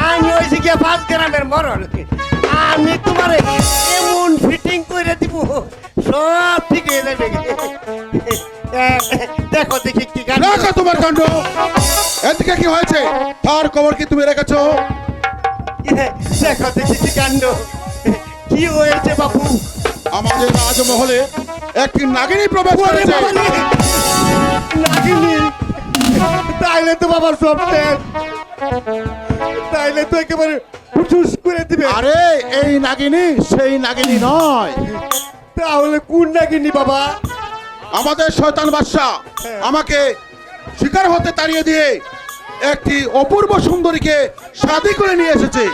আমি হয়েছি গিয়ে 5 গ্রামের মরণ। আমি তোমার এমন ফিটিং করে দিব সব ঠিক হয়ে যাবে। দেখো দেখি কি গান।
রাখো তোমার কাণ্ড। এদিকে কি হয়েছে? তার খবর কি তুমি রেখেছো?
দেখো দেখি কি কাণ্ড, কি হয়েছে বাবু?
আমাদের রাজমহলে একটি নাগিনী প্রবেশ
ওরে
করেছে।
বাবা রে! নাগিনী, তাইলে তো বাবার সব শেষ। তাইলে তো একেবারে হুটুস করে দিবে।
আরে এই নাগিনী সেই নাগিনী নয়,
তাহলে কোন নাগিনী বাবা?
আমাদের শয়তান বাদশা আমাকে শিকার হতে তাড়িয়ে দিয়ে একটি অপূর্ব সুন্দরীকে শাদী করে নিয়ে এসেছে,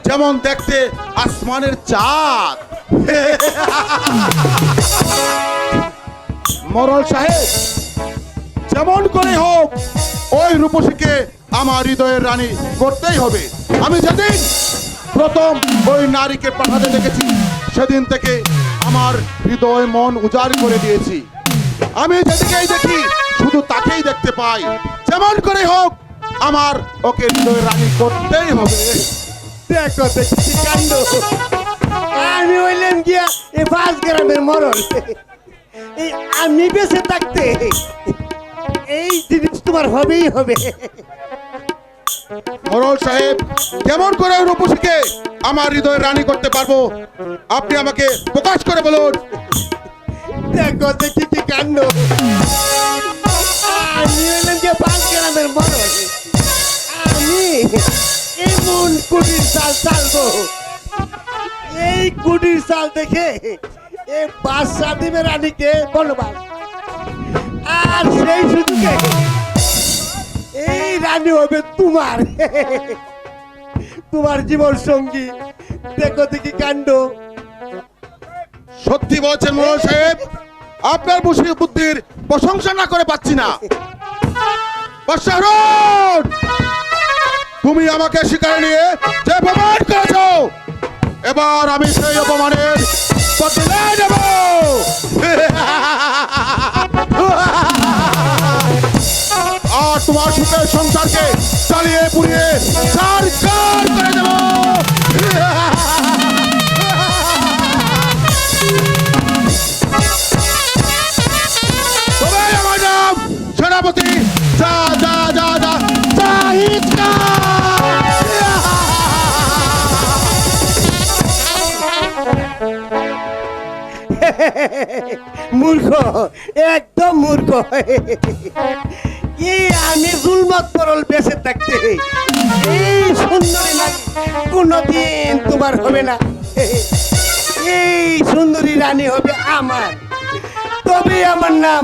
যেমন দেখতে আসমানের চাঁদ। মরল সাহেব, যেমন করে হোক ওই রূপসীকে আমার হৃদয়ের রানী করতেই হবে। আমি যেদিন প্রথম ওই নারীকে পাঠাতে দেখেছি সেদিন থেকে আমার হৃদয় মন উজাড় করে দিয়েছি। আমি যেদিকেই দেখি শুধু তাকেই দেখতে পাই। যেমন করে হোক আমার ওকে হৃদয়ের রানী করতেই হবে।
দেখো দেখি কি কাণ্ড, আমি হইলাম গিয়া এই 5 গ্রামের মরল। এই আমি বেঁচে থাকতে এই জিনিস তোমার হবেই হবে।
মরল সাহেব, কেমন করে ওই রূপসীকে আমার হৃদয়ের রানী করতে পারবো আপনি আমাকে প্রকাশ করে বলুন।
দেখো দেখি কি কাণ্ড, আমি হইলাম গিয়া 5 গ্রামের মরল। আমি এমন কুটির চাল চালবো, এই কুটির চাল দেখে এই বাদশা দিবে রানীকে বলবাস, আর সেই সুযোগে এই রানী হবে তোমার, তোমার জীবন সঙ্গী। দেখো দেখি কাণ্ড।
সত্যি বলছেন মরল সাহেব, আপনার বুদ্ধির প্রশংসা না করে পাচ্ছি না। বাদশা হরণ, তুমি আমাকে শিকারে নিয়ে যে অপমান করেছো, এবার আমি সেই অপমানের বদলা নেব। আর তোমার সুখের সংসারকে চালিয়ে পুড়িয়ে ছারখার করে দেব। তবে আমার নাম সেনাপতি যা যা যা যা জাহিদ
মূর্খ, একদম মূর্খ। এই আমি জুলমত পরল বেঁচে থাকতে এই সুন্দরী নারী কোনদিন তোমার হবে না। এই সুন্দরী রানী হবে আমার, তবে আমার নাম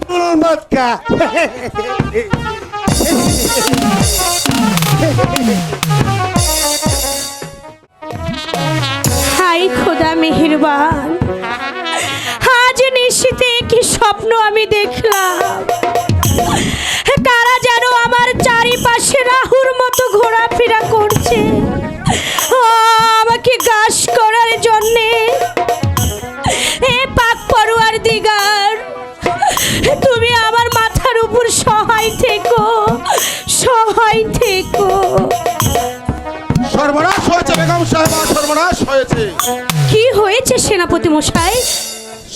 জুলমত কা।
হাই খোদা মেহেরবান, আজ নিশ্চিতে কি স্বপ্ন আমি দেখলাম। কারা যেন আমার চারিপাশে রাহুর মতো ঘোরাফেরা করছে আমাকে গাছ করার জন্যে। এ পাক পরোয়ার দিগার, তুমি আমার মাথার উপর সহায় থেকো, সহায় থেকো।
সর্বনাশ হয়েছে বেগম সাহেবা, সর্বনাশ হয়েছে।
কি হয়েছে সেনাপতি মশাই?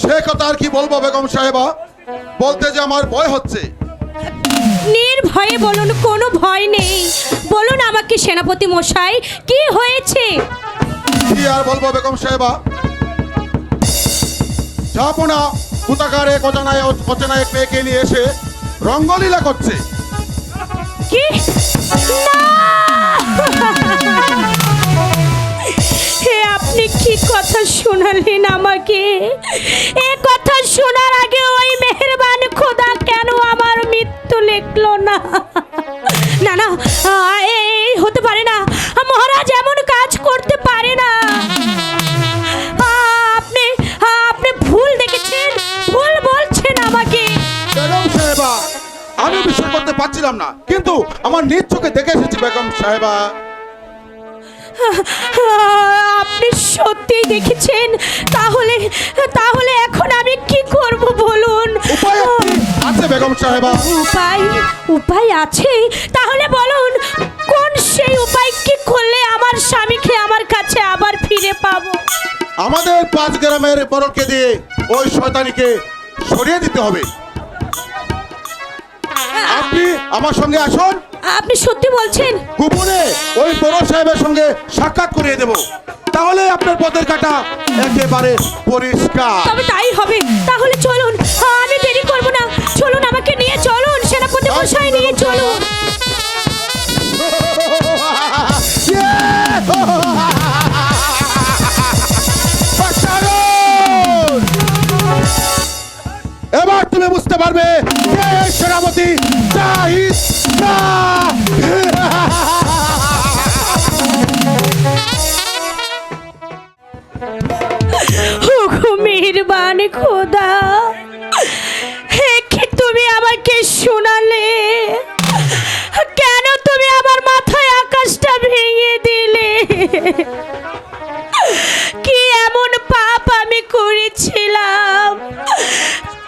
সে কথা আর কি বলবো বেগম সাহেবা, বলতে যে আমার ভয় হচ্ছে।
নির্ভয়ে বলুন, কোনো ভয় নেই। বলুন আমাকে সেনাপতি মশাই, কি হয়েছে?
কি আর বলবো বেগম সাহেবা, ঝাপনা কুতাকারে অচেনা এক মেয়েকে নিয়ে এসে রঙ্গলীলা করছে।
কি? না! হে, আপনি কি কথা শোনালেন আমাকে? এ কথা শোনার আগে ওই মেহেরবান খোদা কেন আমার মৃত্যু লিখলো না? না না, এই হতে পারে না। মহারাজ এমন কাজ করতে পারে না। আপনি আপনি ভুল দেখেছেন, ভুল বলছেন আমাকে।
বেগম সাহেবা, আমি বিশ্বাস করতে পারছিলাম না, কিন্তু আমার নিজ চোখে দেখে এসেছি বেগম সাহেবা।
আপনি সত্যি দেখেছেন? তাহলে তাহলে এখন আমি কি করব বলুন?
উপায় আছে বেগম সাহেবা।
উপায়? উপায় আছে? তাহলে বলুন কোন সেই উপায়, কি করলে আমার স্বামীকে আমার কাছে আবার ফিরে পাবো?
আমাদের 5 গ্রামের বড়কে দিয়ে ওই শয়তানিকে সরিয়ে দিতে হবে। আপনি আমার সঙ্গে আসুন।
আপনি সত্যি বলছেন?
গোপনে ওই বড় সাহেবের সঙ্গে সাক্ষাৎ করিয়ে দেব, তাহলে আপনার পথের কাটা একেবারে পরিষ্কার।
তবে তাই হবে, তাহলে চলুন, আমি দেরি করব না, চলুন আমাকে নিয়ে চলুন, সেনাপতি মশাই নিয়ে চলুন।
এবার তুমি বুঝতে পারবে কে এই সেনাপতি জাহিদ শাহ।
ওগো মেহেরবান খোদা, হে কি তুমি আমাকে শোনালে? কেন তুমি আমার মাথায় আকাশটা ভেঙে দিলে? কি এমন পাপ আমি করেছিলাম?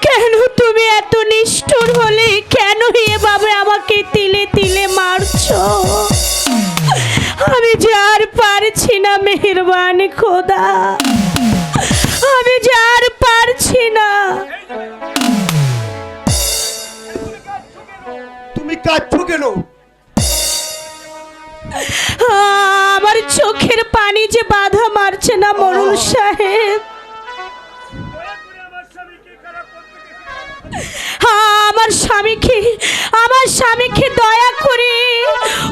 কেন তুমি এত নিষ্ঠুর হলে? কেন এভাবে আমাকে তিলে তিলে মারছো? আমি যে আর পারছি না মেহেরবান খোদা, আমি যে আর পারছি না।
তুমি কাঁদছো কেন?
আমার চোখের পানি যে বাধা মারছে না মরুল সাহেব। আমার স্বামীকে দয়া করে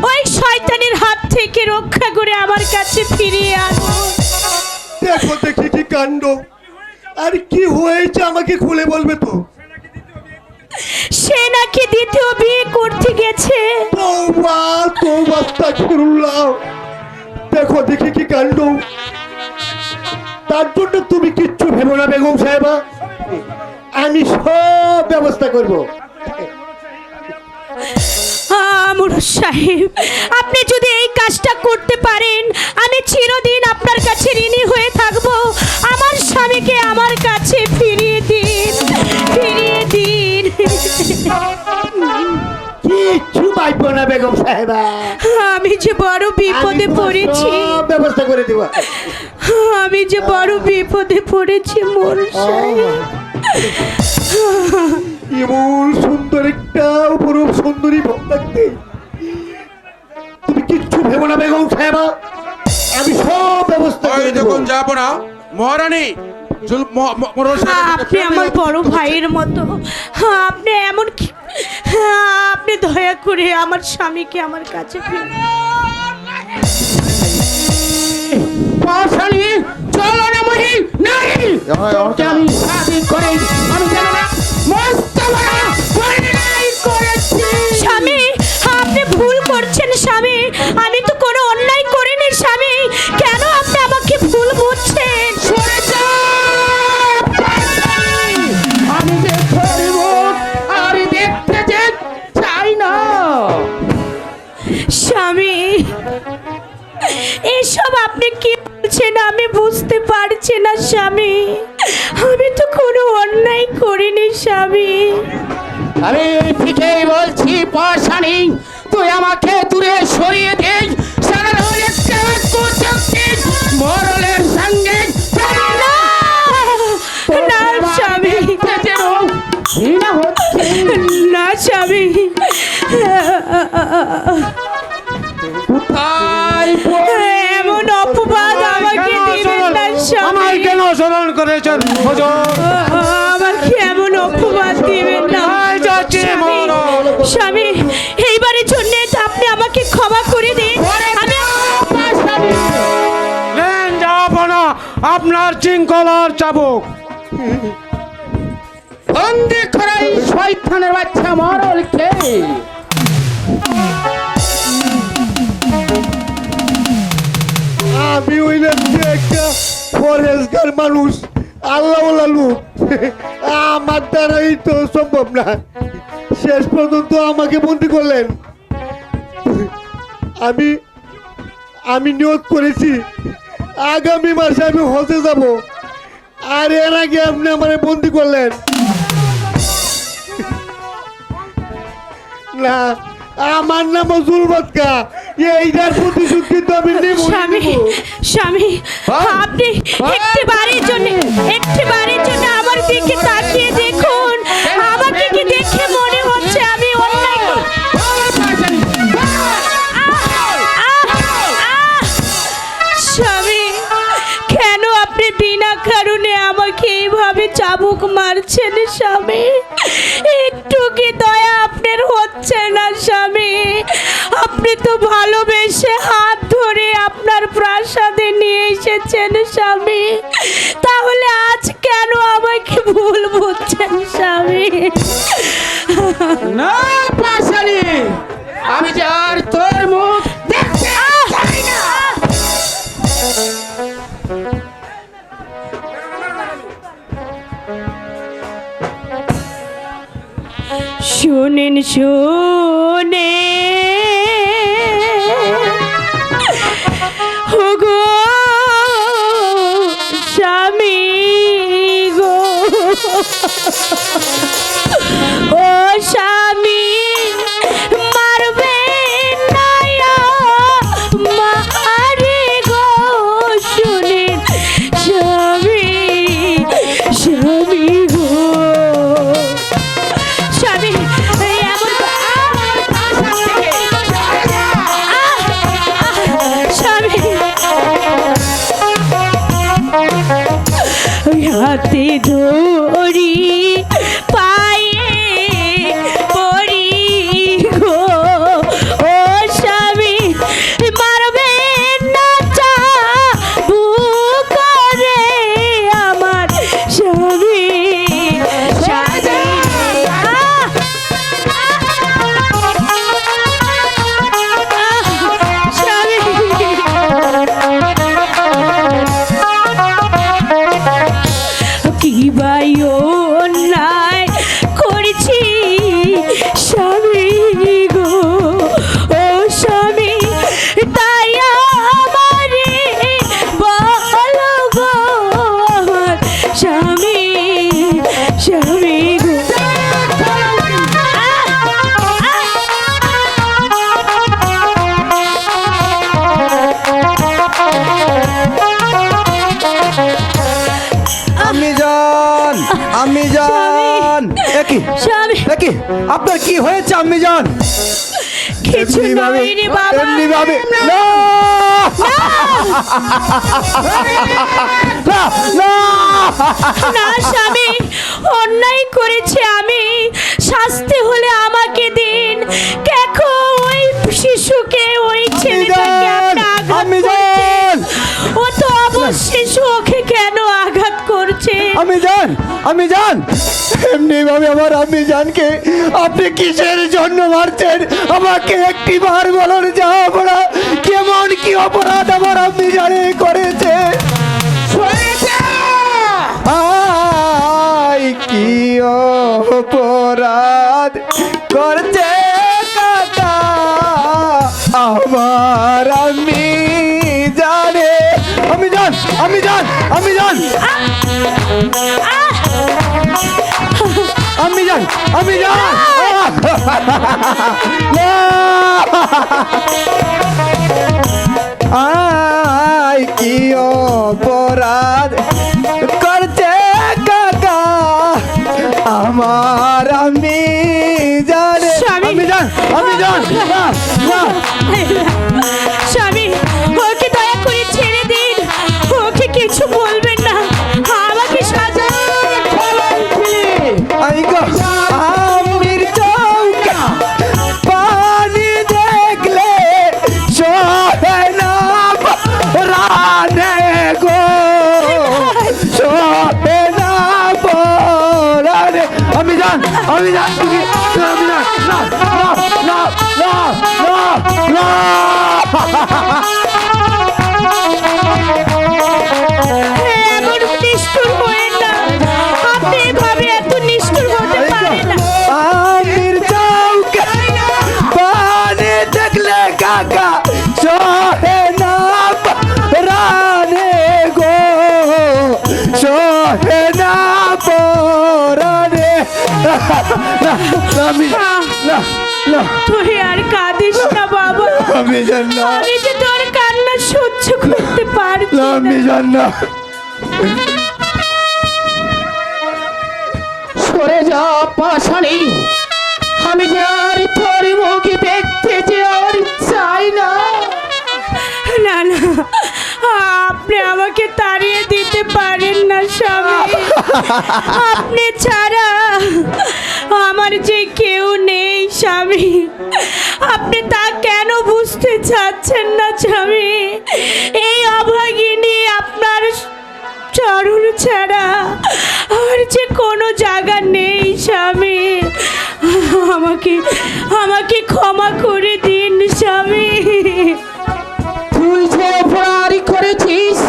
ওই শয়তানের হাত থেকে রক্ষা করে আমার কাছে ফিরিয়ে আনো।
দেখো দেখি কি কাণ্ড, আর কি হয়েছে আমাকে খুলে বলবে তো?
সে নাকি দ্বিতীয় বিয়ে করতে গেছে।
তওবা তওবা আস্তাগফিরুল্লাহ। দেখো দেখি কি কাণ্ড, তার জন্য তুমি কিচ্ছু ভেবো না বেগম সাহেবা, আমি সব ব্যবস্থা করব।
মুরুল সাহেব, আপনি যদি এই কাজটা করতে পারেন, আমি চিরদিন আপনার কাছে ঋণী হয়ে থাকব। আমার স্বামীকে আমার কাছে ফিরিয়ে দিন, ফিরিয়ে দিন।
কিচ্ছু পাইবো না বেগম সাহেবা,
আমি যে বড় বিপদে পড়েছি,
সব ব্যবস্থা করে দেব।
আমি যে বড় বিপদে পড়েছি মুরুল সাহেব।
এমন সুন্দর একটা অপরূপ সুন্দরী ভোগ থাকতে তুমি কিচ্ছু ভেবো না বেগম সাহেবা, আমি সব ব্যবস্থা করে দেব।
দেখুন যাবো না মহারানী,
আপনি আমার বড় ভাইয়ের মতো, আপনি এমন আপনি দয়া করে আমার স্বামীকে আমার কাছে ফিরিয়ে
পাশানি চলো না মহি নাই তোকে আমি শাদি করে আমি জানি না মস্ত বড় অন্যায় করেছি।
স্বামী, আপনি ভুল করছেন স্বামী, আমি তো কোনো অন্যায় করিনি স্বামী, কেন আপনি আমাকে ভুল বুঝছেন?
সরে যা পাশানি, আমি যে ধরিব আর দেখতে যে চাই না।
স্বামী, এসব আপনি কি বলছেন আমি বুঝতে পারছি না স্বামী, আমি তো কোনো অন্যায় করিনি স্বামী।
আমি ঠিকই বলছি পাশানি, তুই আমাকে দূরে সরিয়ে দে, সারা একটা কুচক্তি মরলের সঙ্গে
না, না স্বামী,
ঘৃণা হচ্ছে।
না স্বামী,
কোথায়
এমন অপবাদ আমাকে দিবেন না স্বামী,
কেন স্মরণ করেছেন
আমাকে এমন অপবাদ দিবেন না স্বামী। স্বামী, এইবারের জন্য আপনি আমাকে ক্ষমা করে দিন। আমি
যাবো না আপনার চিঙ্কলার চাবুক।
বন্দি করাই শয়তানের বাচ্চা মরলকে।
আমি হইলাম যে একটা ফরেস্টগার মানুষ, আল্লাহ লোক, আমার দ্বারাই তো সম্ভব না। শেষ পর্যন্ত আমাকে বন্দি করলেন। আমি নিয়ত করেছি আগামী মাসে আমি হজে যাব, আর এর আগে আপনি আমারে বন্দি করলেন। না, আমার নাম জুলবাদকা, এইটার প্রতিশোধ কিন্তু আমি নেব।
স্বামী, স্বামী, আপনি একটিবারের জন্য আমার দিকে তাকিয়ে দেখুন, আমাকে কি দেখে মনে হচ্ছে আমি অন্যায় এত ভালোবেসে হাত ধরে আপনার প্রাসাদে নিয়ে এসেছেন স্বামী, তাহলে আজ কেন আমাকে ভুল বুঝছেন স্বামী?
না পাশালি, আমি যে আর তোর মুখ দেখতে চাই না।
শুনেন শুনে গো স্বামী গো, ও স্বামী মারবে না মারে গো, শুনেন স্বামী স্বামী গো, স্বামী এমন স্বামী হাতে ধরি পায়ে পড়ি গো, ও স্বামী মারবে না চাবু করে আমার স্বামী স্বামী। কি ভাই অন্যায় করেছি স্বামী গো, ও স্বামী তাই আমারে বলো গো আমার স্বামী স্বামী গো।
আমি জান একই
স্বামী
একই আপনার কি হয়েছে আম্মি জান?
কিছু নয় রে বাবা,
এমনি ভাবে না না না
না স্বামী অন্যায় করেছে আমি, শাস্তি হলে আমাকে দিন। দেখো ওই শিশুকে, ওই ছেলেটাকে আপনি আঘাত
আমি
করেছেন,
জান
ও তো অবশ শিশু, ওকে কেন আঘাত করছে?
আমি জান এমনি ভাবে আমার আম্মি জানকে আপনি কিসের জন্য মারছেন? আমাকে একটি বার বলুন যা পড়া কেমন কি অপরাধ আমার আম্মি জানে করেছে? আয় কি অপরাধ করছে কাকা আমার আম্মি জানে। আমি জান আমি জান আমি জান আমি জান আমি জান আয় কি অপরাধ করছে কাকা আমার আমি জানে।
স্বামী।
আমি জান আমি জান না না
স্বামী ওকে দয়া করে ছেড়ে দিন, ওকে কিছু বলবেন না, আমাকে সাজা
আইগো আমির চৌকা পানি দেখলে সোহে না রানে গো, সোহে না রানে। আমি জান আমি জান তুমি আমি জান না না না না না
এমন নিষ্ঠুর হয়ে না, আপনি এভাবে এত নিষ্ঠুর হতে পারেন না।
আমির চৌকা পানি দেখলে কাকা সোহে না রানে গো, সোহে না পরানে। আমি না না
তুই আর কাঁদিস না বাবা,
আমি জান না
আমি যে তোর কান্না সহ্য করতে পারছি না।
আমি জান না
সরে যা পাশালি, আমি যে আর তোর মুখ দেখতে যে আর চাই না।
না না, আপনি আমাকে তাড়িয়ে দিতে পারেন না স্বামী, আপনি ছাড়া আমার যে কেউ নেই স্বামী, আপনি তা কেন বুঝতে চাচ্ছেন না স্বামী। এই অভাগিনী আপনার চরণ ছাড়া আর যে কোনো জায়গা নেই স্বামী। আমাকে আমাকে ক্ষমা করে দিন স্বামী।
তুই যে অপরাধ করেছিস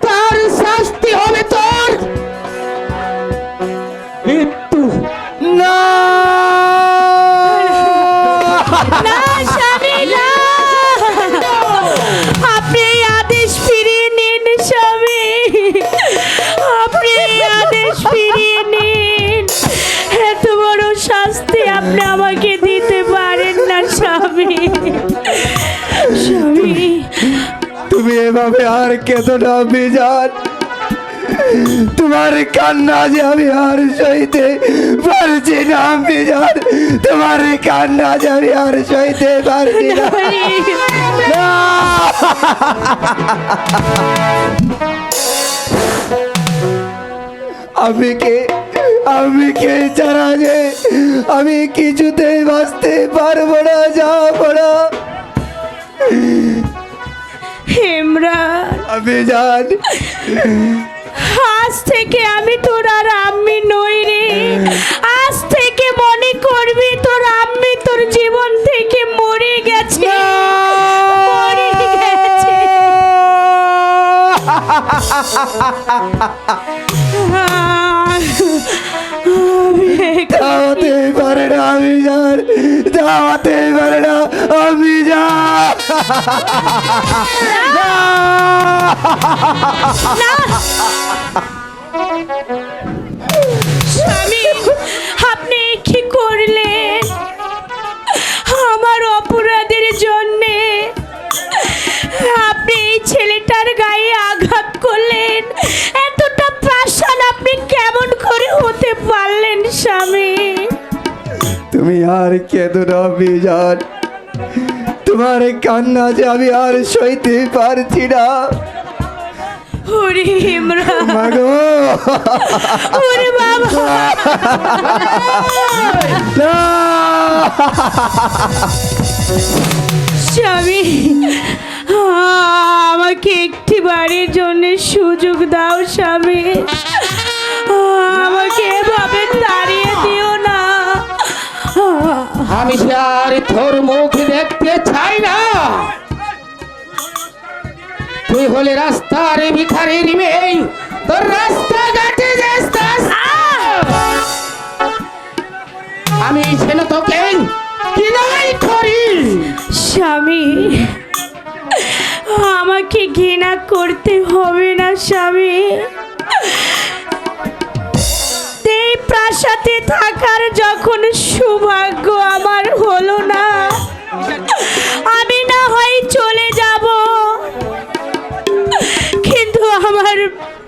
তার শাস্তি হবে তোর মৃত্যু।
না
না স্বামী না, আপনি এই আদেশ ফিরিয়ে নিন স্বামী, আপনি এই আদেশ ফিরিয়ে নিন। এত বড় শাস্তি আপনি আমাকে দিতে পারেন না স্বামী। স্বামী
তুমি এভাবে আর কেঁদো না বিজান, তোমার কান্না যে আমি আর সইতে পারছি না বিজান, তোমার কান্না যে আমি আর সইতে পারছি না। না! আমি কে ছাড়া যে আমি কিছুতেই বাঁচতে পারবো না, যাবো না।
হেমরান,
আমি জান
আজ থেকে আমি তোর আর আম্মি নই রে। আজ থেকে মনে করবি তোর আম্মি তোর জীবন থেকে মরে গেছে, মরে গেছে।
যাওয়াতে পারে না আমি জান, যাওয়াতে পারে না আমি জান।
স্বামী, আপনি কি করলেন? আমার অপরাধের জন্যে আপনি এই ছেলেটার গায়ে আঘাত করলেন। এতটা প্রাসাদ আপনি কেমন করে হতে পারলেন স্বামী?
তুমি আর কেঁদো না বিজান, তোমার কান্না যে আমি আর সইতে পারছি না।
ওরে ইমরান,
মাগো
ওরে বাবা,
না!
স্বামী আমাকে একটি বারের জন্য সুযোগ দাও স্বামী, আমাকে এভাবে তাড়িয়ে দিও না।
আমি যে আর তোর মুখ দেখতে চাই না। তুই হলে রাস্তার ভিখারির মেয়ে, তোর রাস্তা ঘাটে যাস। আমি যেন তোকে কিনাই করি।
স্বামী আমাকে ঘৃণা করতে হবে না স্বামী। এই প্রাসাদে থাকার যখন সৌভাগ্য আমার হলো না, আমি না হয় চলে যাব, কিন্তু আমার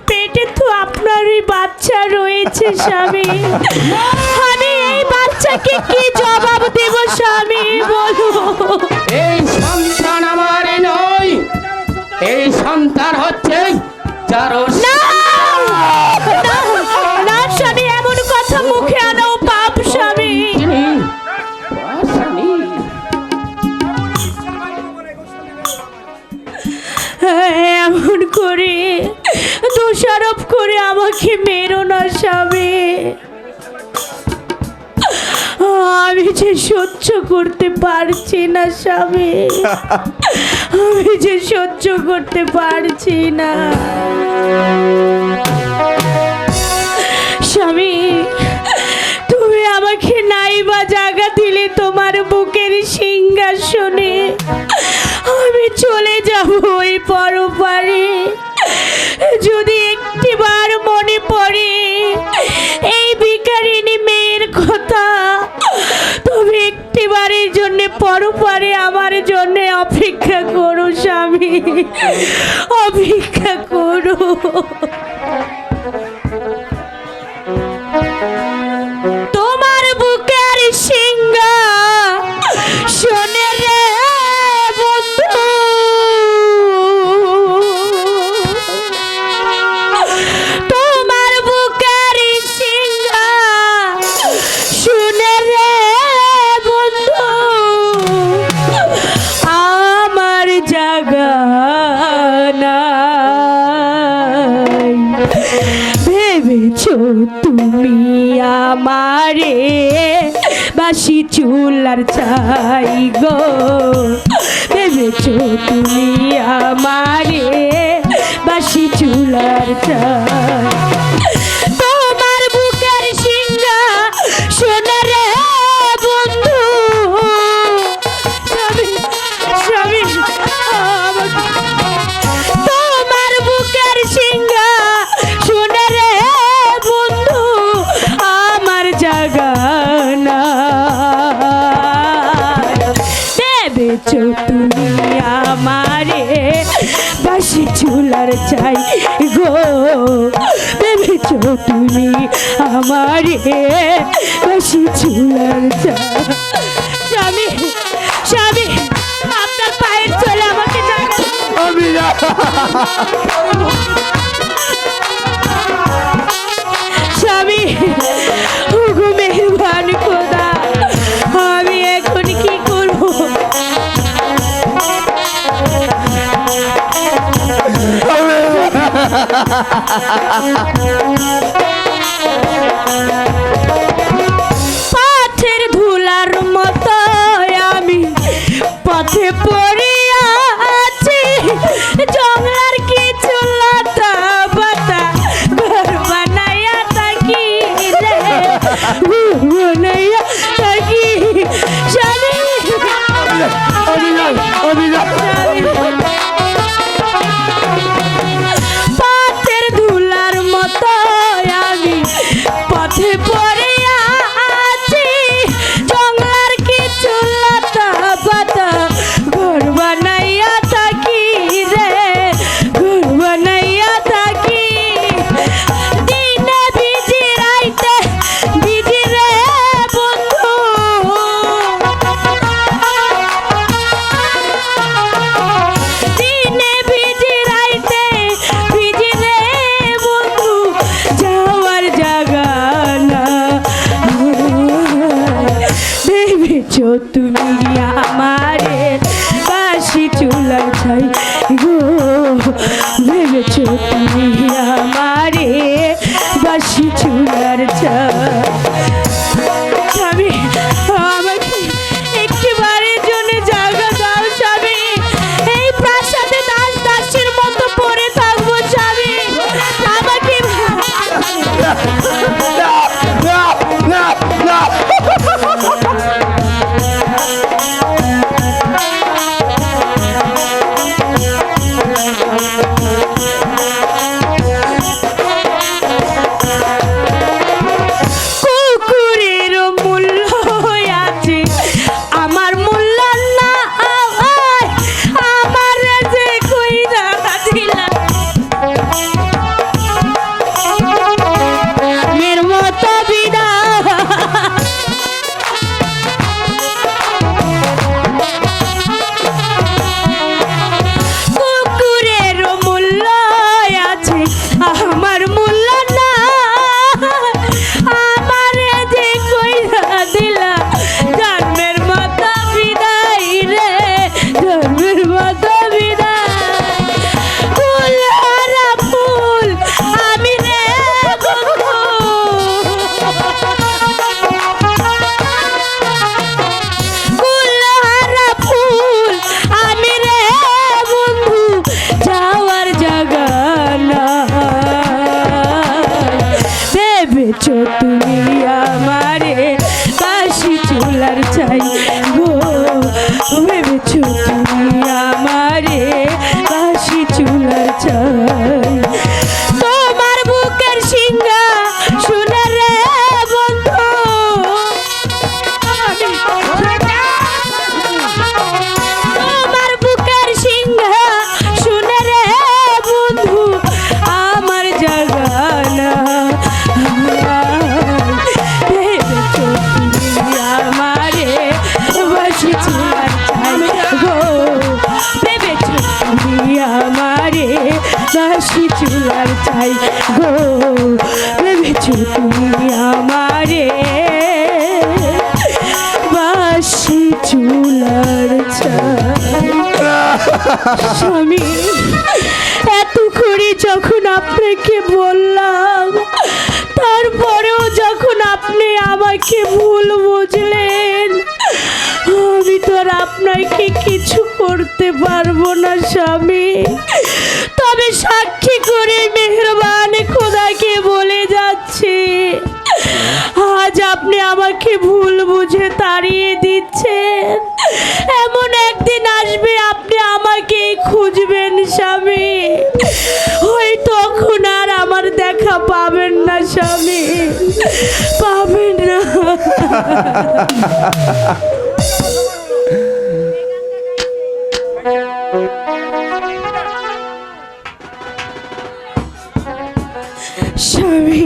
পেটে তো আপনারই বাচ্চা রয়েছে স্বামী। আমি এই বাচ্চাকে কি জবাব দেব স্বামী, বলো?
এই সন্তান আমার নয়, এই সন্তান হচ্ছে যার
না না, না স্বামী, এমন কথা মুখে আনাও পাপ স্বামী। এমন করে দোষারোপ করে আমাকে মেরো না স্বামী। আমি যে সহ্য করতে পারছি না স্বামী, আমি যে সহ্য করতে পারছি না স্বামী। তুমি আমাকে নাইবা জায়গা দিলে তোমার বুকের সিংহাসনে, আমি চলে যাব ওই পরপারে। যদি একটিবার মনে পড়ে এই ভিখারিনী মেয়ের কথা, তুমি একটিবারের জন্য পরপারে আমার জন্য অপেক্ষা করো স্বামী, অপেক্ষা করো। তোমার বুকের সিংহাসনে রে বন্ধু, তোমার বুকের সিংহাসনে রে বন্ধু, আমারে বাসি চুলার চাই গো ভেবেছো তুমি আমারে বাসি চুলার চাই তোমার বুকের সিংহা সোনা রে বন্ধু স্বামী স্বামী তোমার বুকের সিংহা সোনা রে বন্ধু আমার জাগানা ভেবেছো তুমি আমারে বাসি চুলার চাই গো ভেবেছো তুমি আমারে বাসি চুলার চাই স্বামী স্বামী আপনার পায়ের চলে আমাকে স্বামী হুগু মেহরবান খোদা আমি এখন কি করব পাথের ধুলার মতো আমি পথে পড়িয়া আছি জঙ্গলার কিছু লতা পাতা ঘর বানাইয়া থাকি রে বানাইয়া থাকি স্বামী পাথের ধুলার মতো আমি পথে পড়িয়া আছি জঙ্গলার কিছু লতা পাতা ঘর বানাইয়া থাকি রে ঘর বানাইয়া থাকি দিনে ভিজি রাইতে ভিজি রে বন্ধু দিনে ভিজি রাইতে ভিজি রে বন্ধু যাওয়ার জায়গা না ভেবেছো তুমি আমারে বাসি চুলার ছাই গো ভেবেছো তুমি আমারে বাসি চুলার ছাই স্বামী আমাকে একটিবারের জন্য জায়গা দাও স্বামী এই প্রাসাদে দাস দাসের মতো পড়ে থাকবো স্বামী আমাকে কুকুরের মূল্য আছে আমার মূল্য না আমার যে কইরা দিলা মের মতো বিদা কুকুরের মূল্য আছে আমার মূল্য না আমার যে কইরা দিলা জন্মের মতো বিদায় রে জন্মের মতো বিদায় ফুল হারা ফুল আমি রে বন্ধু ফুল হারা ফুল আমি রে বন্ধু যাওয়ার জায়গা না ভেবেছো তুমি আমারে বাসি চুলার চাই গো ভেবেছো তুমি আমারে বাসি চুলার চাই তোমার বুকের সিংহা সোনা রে বন্ধু তোমার বুকের সিংহা সোনা রে বন্ধু আমার জায়গা না ভেবেছো তুমি আমারে বাসি চুলার চাই গো ভেবেছো তুমি আমারে বাসি চুলার চাই গো ভেবেছো তুমি আমারে বাসি চুলার চাই স্বামী এত করে যখন আপনাকে বললাম তারপরেও যখন আপনি আমাকে ভুল বুঝলেন, আমি তো আর আপনাকে কিছু করতে পারবো না স্বামী। তবে সাক্ষী করে মেহেরবান খোদাকে বলে যাচ্ছি, আজ আপনি আমাকে ভুল বুঝে তাড়িয়ে দিচ্ছেন, এমন একদিন আসবে আপনি আমাকে খুঁজবেন স্বামী। ওই তখন আর আমার দেখা পাবেন না স্বামী, পাবেন না। স্বামী,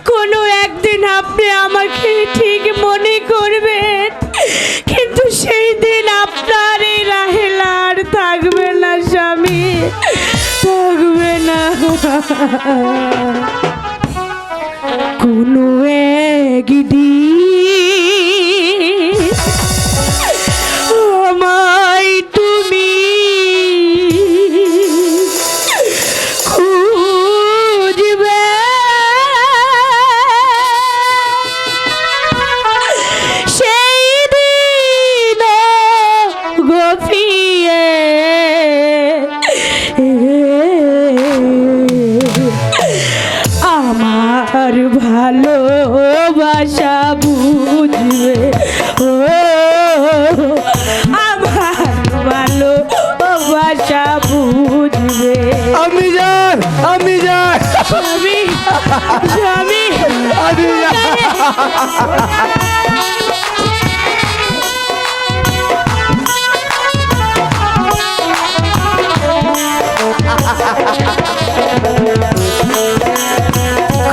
কোনো একদিন আপনি আমাকে ঠিক মনে করবেন, কিন্তু সেই দিন আপনার এই রাহেলা আর থাকবে না স্বামী, থাকবে না। কোনো একদিন আমায় তুমি খুঁজবে, সেই দিন গফিয়ে আমার ভালোবাসা বুঝবে, ও আমার ভালোবাসা বুঝবে।
আমি যান, আমি যান,
স্বামী, স্বামী,
আমি যান।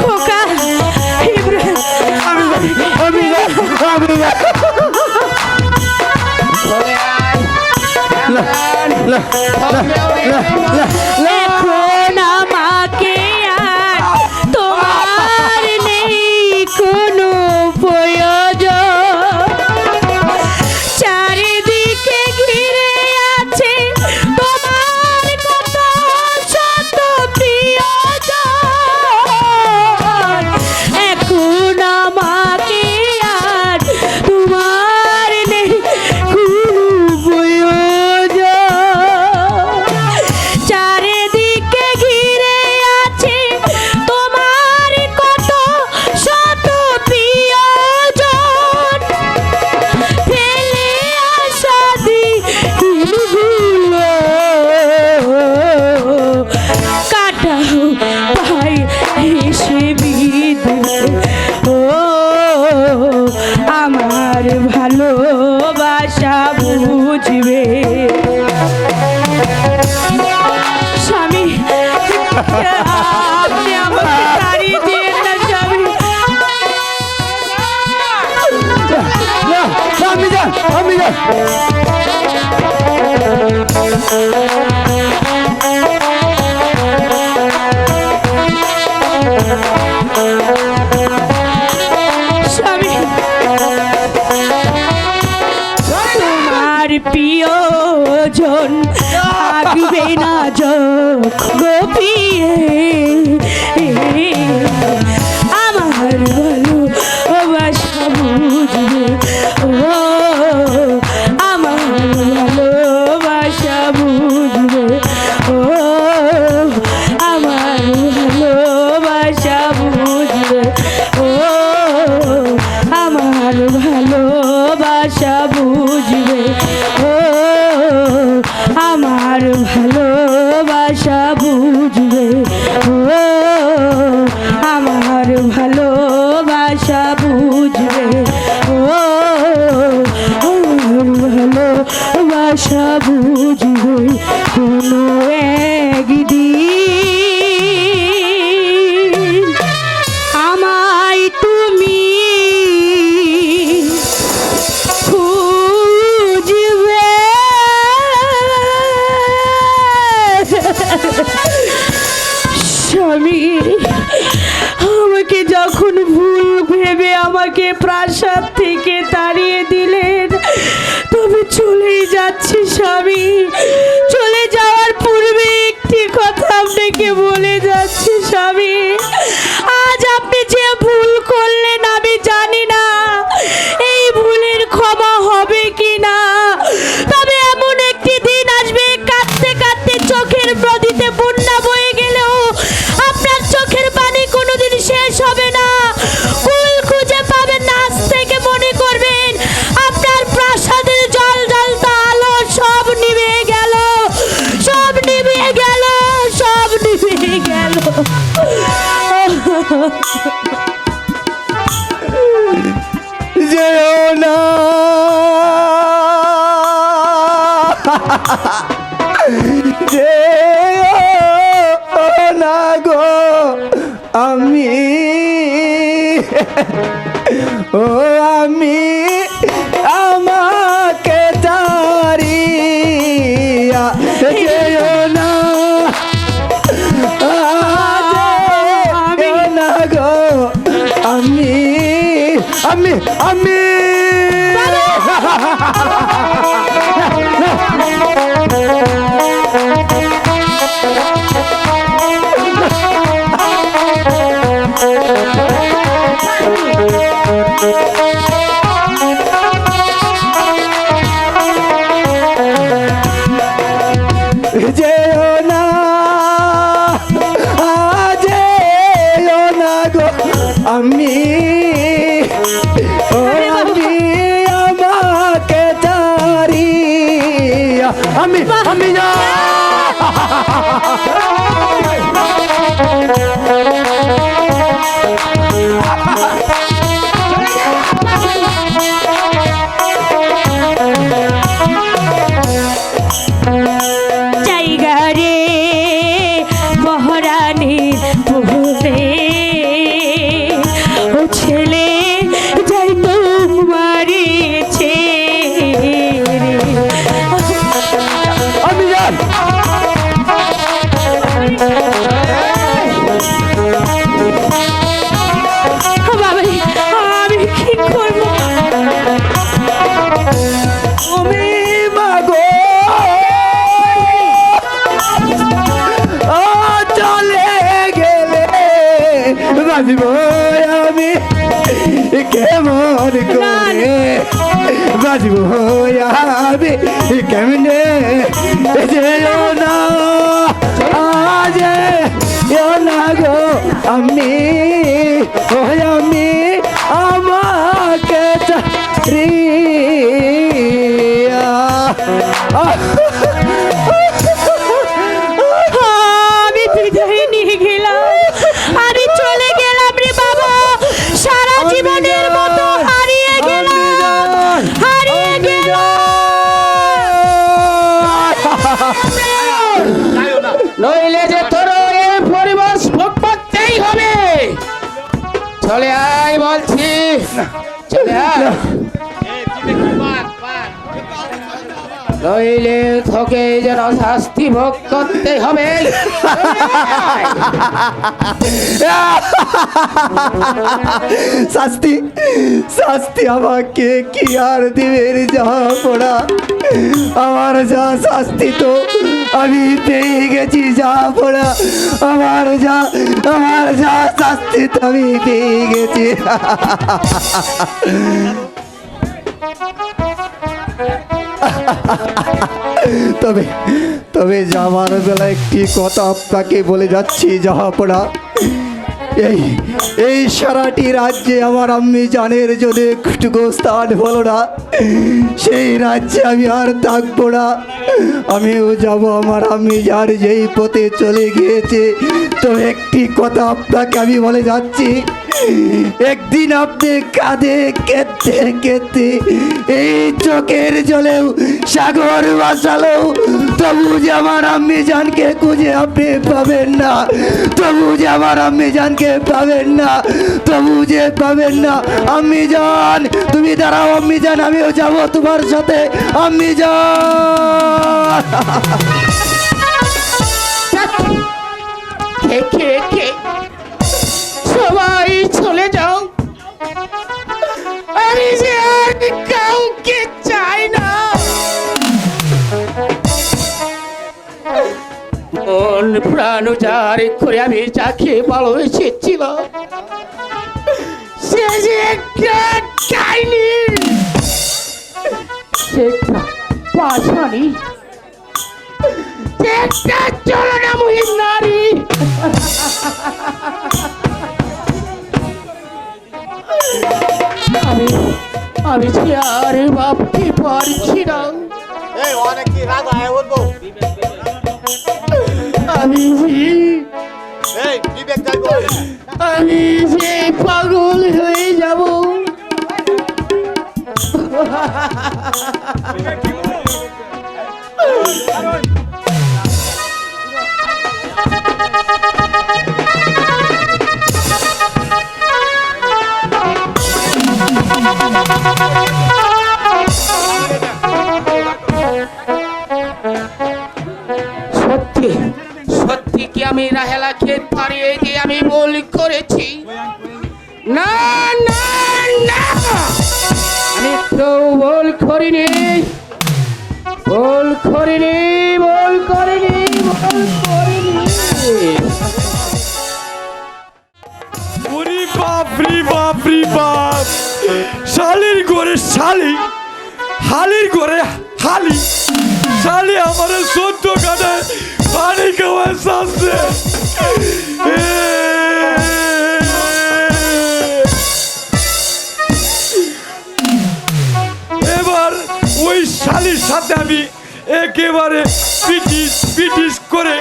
খোকা, ইব্রাহিম,
আমি যান, আমি যান।
এখন আমাকে আর তোমার নেই কোনো প্রয়োজন, চারিদিকে ঘিরে আছে তোমার কত শত প্রিয়জন। এখন আমাকে আর তোমার নেই কোনো প্রয়োজন, চারিদিকে ঘিরে আছে তোমার কত শত প্রিয়জন। ফেলে আসা দিনগুলো কাটাও ভাই এসে বিদে, ও আমার ভালোবাসা বুঝবে। স্বামী, আপনি আমাকে তাড়িয়ে দিয়েন না স্বামী।
আমি যান, আমি যান।
স্বামী, তোমার প্রিয়জন থাকবে না গপিয়ে, আমার ভালোবাসা বুঝবে, ও আমার ভালোবাসা বুঝবে, ও আমার ভালোবাসা বুঝবে, ও আমার ভালোবাসা বুঝবে, ও আমার ভালোবাসা বুঝবে, ও আমার ভালোবাসা বুঝবে, ও আমার ভালোবাসা বুঝবে। কোনো একদিন আমায় তুমি খুঁজবে, স্বামী, আমাকে যখন ভুল ভেবে আমাকে প্রাসাদ থেকে তাড়িয়ে দিলেন, তবে চলেই যাচ্ছি স্বামী। চলে যাওয়ার পূর্বে একটি কথা আপনাকে বলে যাচ্ছি স্বামী, আজ আপনি যে ভুল করলেন আমি জানি না এই ভুলের ক্ষমা হবে কি না, তবে এমন একটি দিন আসবে কাঁদতে কাঁদতে চোখের নদীতে বন্যা বয়ে গেলেও আপনার চোখের পানি কোনোদিন শেষ হবে না, কুল খুঁজে পাবেন না। আজ থেকে মনে করবেন আপনার প্রাসাদের জল জ্বালতা আলো সব নিভে গেল, সব নিভে গেল, সব নিভে গেল।
যেও না, যেও না গো, আমি ও আমি আমাকে তাড়িয়া যেও না, যেও না গো, আমি আমি আমি যেও না, যেও না গো, আমি ও আমি আমাকে তাড়িয়া আমি আমি না
জায়গা রে মহারানীর পুরে ও ছেলে যাই তোমারিছে
আমি জান
বাবা, আমি কি করবো?
তুমি মাগো ও চলে গেলে বাজিব আমি কেমন করে বাজিব আমি কেমনে যেও না আজ না গো আমি ও আমি আমাকে তাড়িয়া
আমি বিদায় নিয়ে গেলাম, আমি চলে গেলাম রে বাবা, সারা জীবনের মতো হারিয়ে গেলাম, হারিয়ে গেলাম।
নইলে যে তোর এই পরিবেশ ভোগ করতেই হবে। চলে আয় বলছি, চলে আয়, নইলে তোকে যেন শাস্তি ভোগ করতে হবে।
শাস্তি শাস্তি আমাকে কি আর দিবে যা পড়া, আমার যা শাস্তি তো আমি পেয়ে গেছি, যা পড়া আমার যা শাস্তি তো আমি পেয়ে গেছি। তবে তবে যাওয়ার বেলা একটি কথা আপনাকে বলে যাচ্ছি, যাহা পড়া এই এই সারাটি রাজ্যে আমার আম্মি জানের জন্য একটুকু স্থান হলো না, সেই রাজ্যে আমি আর থাকবো না, আমিও যাব আমার আম্মি জান যেই পথে চলে গিয়েছে। তো একটি কথা আপনাকে আমি বলে যাচ্ছি, একদিন আপনি কাঁদে কেঁদতে কেঁদতে এই চোখের জলেও সাগর ভাসালেও তবু যে আমার আম্মি জানকে খুঁজে আপনি পাবেন না, তবু যে আমার আম্মি জানকে পাবেন না, তবু যে পাবেন না। আম্মি জান তুমি দাঁড়াও, আম্মি জান আমিও যাব তোমার সাথে, আম্মি জান।
কে সবাই চলে যাও, আমি যে আর কাউকে চাই না। মন প্রাণ উজাড় করে আমি যাকে ভালোবেসেছিলাম যে একটা ডাইনি, সে একটা পাষাণী, সে একটা চলনাময়ী নারী। আমি যে আর ভাবতে পারছি না, আমি যে পাগল হয়ে যাব। সত্যি সত্যি কি আমি রাহেলাকে তাড়িয়ে দিয়ে আমি ভুল করেছি? না না না, আমি তো ভুল করিনি, ভুল করিনি, ভুল করিনি, ভুল করিনি।
ওরে বাপ রে বাপ রে বাপ, শালির ঘরে শালি, হালির ঘরে হালি, শালি আমার 14 কাটায় পানি খাওয়ায় শাসছে। এবার ওই শালির সাথে আমি একেবারে পিটিস পিটিস করে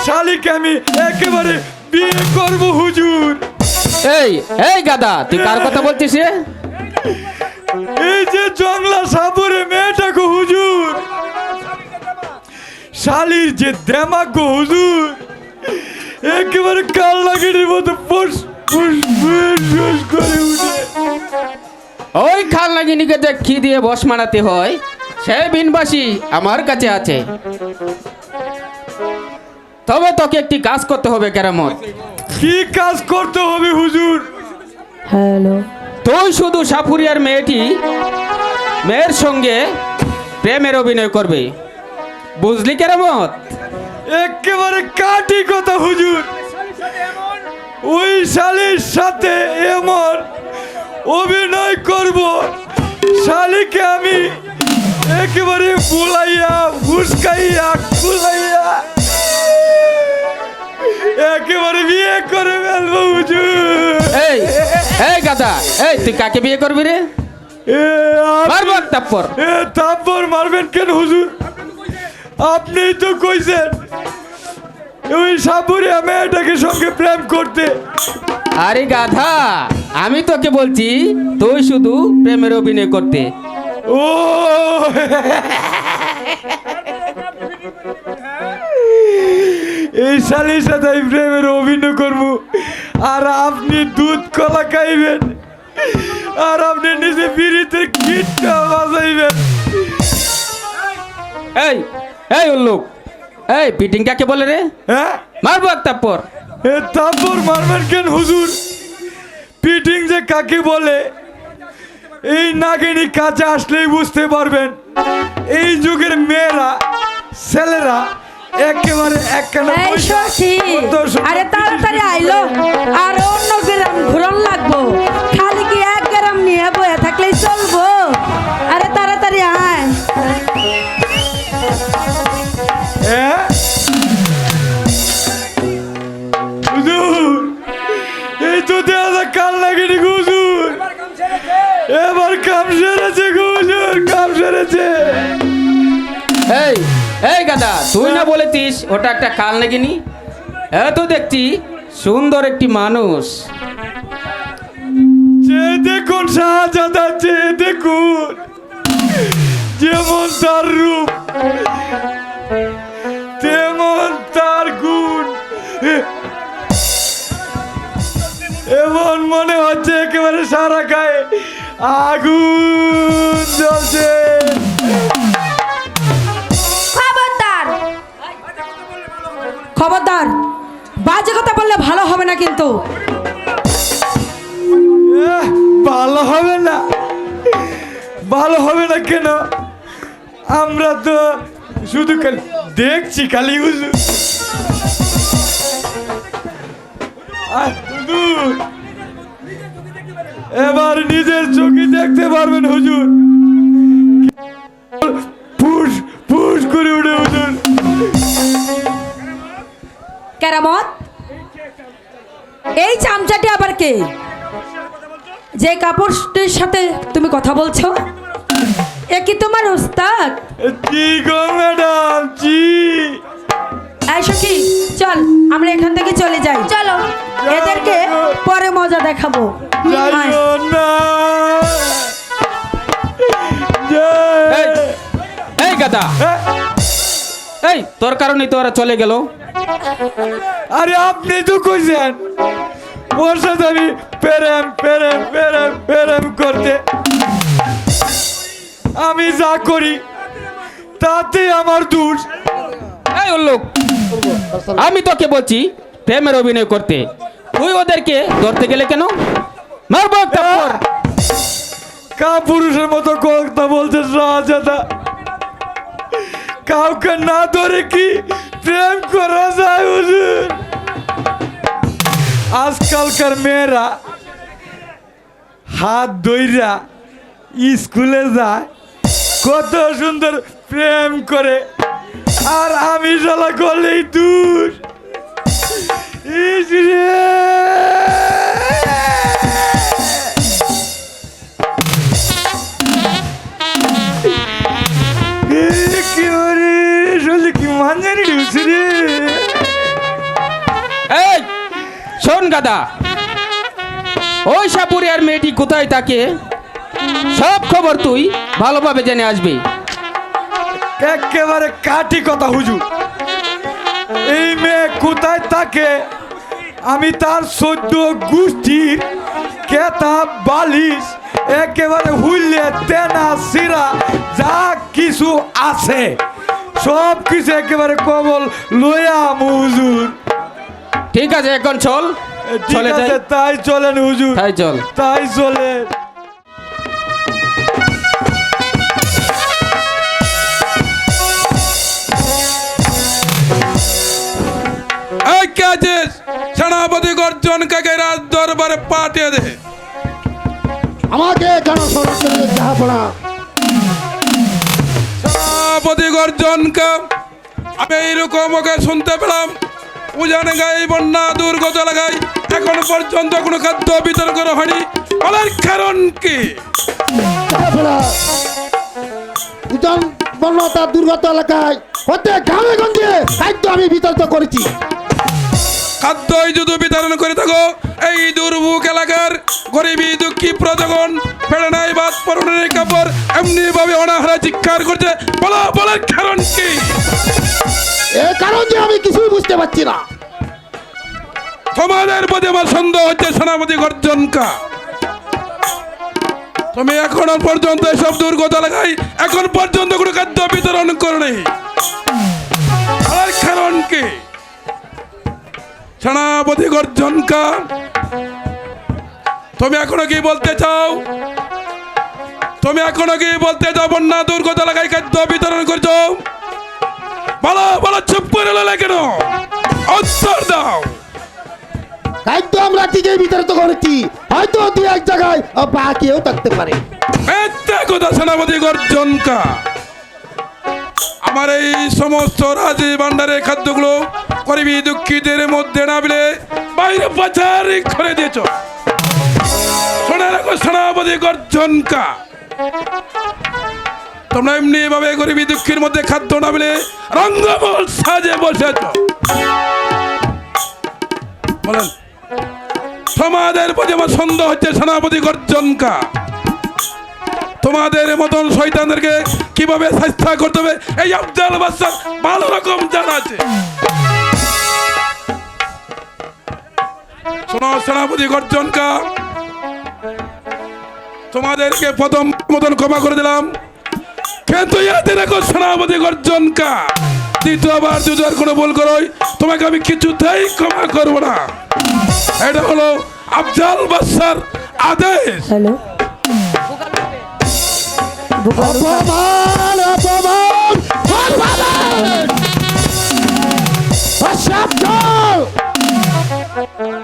শালিকে আমি একেবারে বিয়ে করব হুজুর।
এই এই গাদা, তুই কার কথা বলছিস রে?
এই যে জংলা সাপুরে মেয়েটা গো হুজুর, শালির যে দেমাগ গো হুজুর, একেবারে কাল লাগির মতো ফুস ফুস ফুস ফুস করে উঠে।
ওই খাল নাগিনীকে যে কি দিয়ে বস মারাতে হয় সে বিনবাসী আমার কাছে আছে। তবে তোকে একটি কাজ করতে হবে কেরামত।
কি কাজ করতে হবে হুজুর?
হ্যালো,
তুই শুধু সাপুরিয়ার মেয়ের সঙ্গে প্রেমের অভিনয় করবে, বুঝলি কেরামত?
একেবারে কাটি কথা হুজুর, ওই শালির সাথে এমন অভিনয় করব শালিকে আমি একেবারে বুলাইয়া ফুসকাইয়া কুলাইয়া একেবারে বিয়ে করে ফেলবো হুজুর।
এই এই গাদা, এই তুই কাকে বিয়ে করবি রে? মারবো এক থাপ্পড়।
থাপ্পড় মারবেন কেন হুজুর? আপনিই তো কইছেন ওই সাপুরিয়া মেয়েটাকে সঙ্গে প্রেম করতে।
আরে গাধা, আমি তোকে বলছি তুই শুধু প্রেমের অভিনয় করতে।
ও এই শালির সাথে আমি প্রেমের অভিনয় করবো, আর আপনি দুধ কলা খাইবেন, আর আপনি নিজে বিড়িতে গিটটা বাজাইবেন।
এই এই উল্লুক, এই পিটিং কাকে বলে রে?
হ্যাঁ,
মারবো এক থাপ্পড়।
তারপর মারবেন কেন হুজুর? পিটিং যে কাকে বলে এই নাগিনী কাছে আসলেই বুঝতে পারবেন। এই যুগের মেয়েরা ছেলেরা একেবারে একখানা
এই
পয়সা
সখী,
কত সুন্দর
আরে তাড়াতাড়ি আইলো, আর অন্য গ্রাম ঘুরন লাগবো, খালি কি এক গ্রাম নিয়ে বয়ে থাকলেই চলবো? আরে তাড়াতাড়ি আয়।
হ্যাঁ? হুজুর, এই তো দেয়া যায় কাল নাগিনী গো হুজুর, এবার কাম সেরেছে গো হুজুর, কাম সেরেছে।
এই এই গাদা, তুই না বলেছিস ওটা একটা কাল নাগিনী? এত দেখছি সুন্দর একটি মানুষ।
যে দেখুন শাহজাদা, যে দেখুন যেমন তার রূপ তেমন তার গুণ, এমন মনে হচ্ছে একেবারে সারা গায়ে আগুন জ্বলছে।
খবরদার, খবরদার, বাজে কথা বললে ভালো হবে না কিন্তু।
ভালো হবে না? ভালো হবে না কেন? আমরা তো শুধু খালি দেখছি, খালি হুজুর। হুজুর,
এবার নিজের চোখে দেখতে পারবেন হুজুর। ফুস ফুস করে উঠে হুজুর।
কেরামত, এই চামচাটি আবার কে? যে কাপড়টির সাথে তুমি কথা বলছো, এ কি তোমার ওস্তাদ?
জি গো ম্যাডাম, জি।
এই সখী, চল আমরা এখান থেকে চলে যাই। চলো, এদেরকে পরে মজা দেখাবো। আয়।
যাইও না।
এই, এই গাদা, এই তোর কারণেই তো ওরা চলে গেল।
আরে আপনি তো কইছেন ওর সাথে আমি প্রেম প্রেম প্রেম প্রেম করতে, আমি যা করি তাতে আমার দোষ।
এই লোক, আমি তোকে বলছি প্রেমের অভিনয় করতে, তুই ওদেরকে ধরতে গেলে কেন? মারবো একটা থাপ্পড়।
কা পুরুষের মতো কথা বলছে রাজাদা, কাউকে না ধরে কি প্রেম করা যায় হুজুর? আজকালকার মেয়েরা হাত ধইরা স্কুলে যায়, কত সুন্দর প্রেম করে, আর আমি শালা করলেই দূর। ইস রে!
এই শোন গাদা, ওই সাপুরিয়ার মেয়েটি কোথায় থাকে সব খবর তুই ভালোভাবে জেনে আসবি।
একেবারে কাটি কথা হুজুর, এই মেয়ে কোথায় থাকে আমি তার 14 গোষ্ঠীর কেতাব বালিশ একেবারে হুইলে তেনা সিরা যা কিছু আছে সব কিছু একেবারে কবল লইয়া হুজুর।
ঠিক আছে, এখন চল,
ঠিক
চলে যাই।
আছে, তাই চলেন হুজুর,
তাই চল।
তাই চলেন।
এই কে আছিস? সেনাপতি গর্জন কাকে রাজ দরবারে পাঠিয়ে দে।
আমাকে কেন সরাসরি জাহাপনা?
সেনাপতি গর্জনকে আমি এইরকম ওকে শুনতে পেলাম, উজানে গাই বন্যা দুর্গত এলাকায় এখন পর্যন্ত কোনো খাদ্য বিতরণ করা হয়নি, বলার কারণ কি?
জাহাপনা, উজান বন্যতা দুর্গত এলাকায় হতে গ্রামে গঞ্জে খাদ্য আমি বিতরিত করেছি।
খাদ্যই যদি বিতরণ করে থাকো, এই দুর্ভোগ এলাকার গরিবী দুঃখী প্রজগণ ফেলে নাই বাদ পরনের কাপড় এমনি ভাবে অনাহারা চিৎকার করছে, বলো বলার কারণ কি?
এ কারণ যে আমি কিছুই বুঝতে পারছি না।
তোমাদের প্রতি আমার সন্দেহ হচ্ছে সেনাপতি গর্জনকা, তুমি এখনো পর্যন্ত এসব দুর্গত এলাকায় এখন পর্যন্ত কোনো খাদ্য বিতরণ করনি, বলার কারণ কি? সেনাপতি গর্জনকা, তুমি এখনো কি বলতে চাও? তুমি এখনো কি বলতে চাও বন্যা দুর্গত এলাকায় খাদ্য বিতরণ করছো? বলো বলো, চুপ করে রইলে কেন? উত্তর দাও।
খাদ্য আমরা ঠিকই বিতরিত করেছি, হয়তো দু এক জায়গায় বাকিও থাকতে পারে।
মিথ্যা কথা সেনাপতি গর্জনকা, আমার এই সমস্ত রাজি ভান্ডারের খাদ্যগুলো গরিবী দুঃখীদের মধ্যে না মিলে বাইরে পাচার করে দিয়েছ। শোনা রাখো সেনাপতি গর্জনকা, তোমরা এমনি ভাবে গরিবী দুঃখীর মধ্যে খাদ্য না মিলে রঙ্গমহল সাজে বসেছ। বলেন, তোমাদের প্রতি আমার সন্দেহ হচ্ছে সেনাপতি গর্জনকা, তোমাদের মতন শয়তানদেরকে কিভাবে শাস্তি করতে হবে এই আফজাল বাদশার ভালো রকম জানা আছে। শোনো সেনাপতি গর্জনকা, তোমাদেরকে প্রথম মতন ক্ষমা করে দিলাম, কিন্তু ইয়াতে রাখো সেনাপতি গর্জনকা, দ্বিতীয়বার যদি আর কোনো ভুল করো তোমাকে আমি কিছুতেই ক্ষমা করবো না। এটা হলো আফজাল বাদশার আদেশ।
হ্যালো,
অপমান অপমান অপমান! অসভ্য!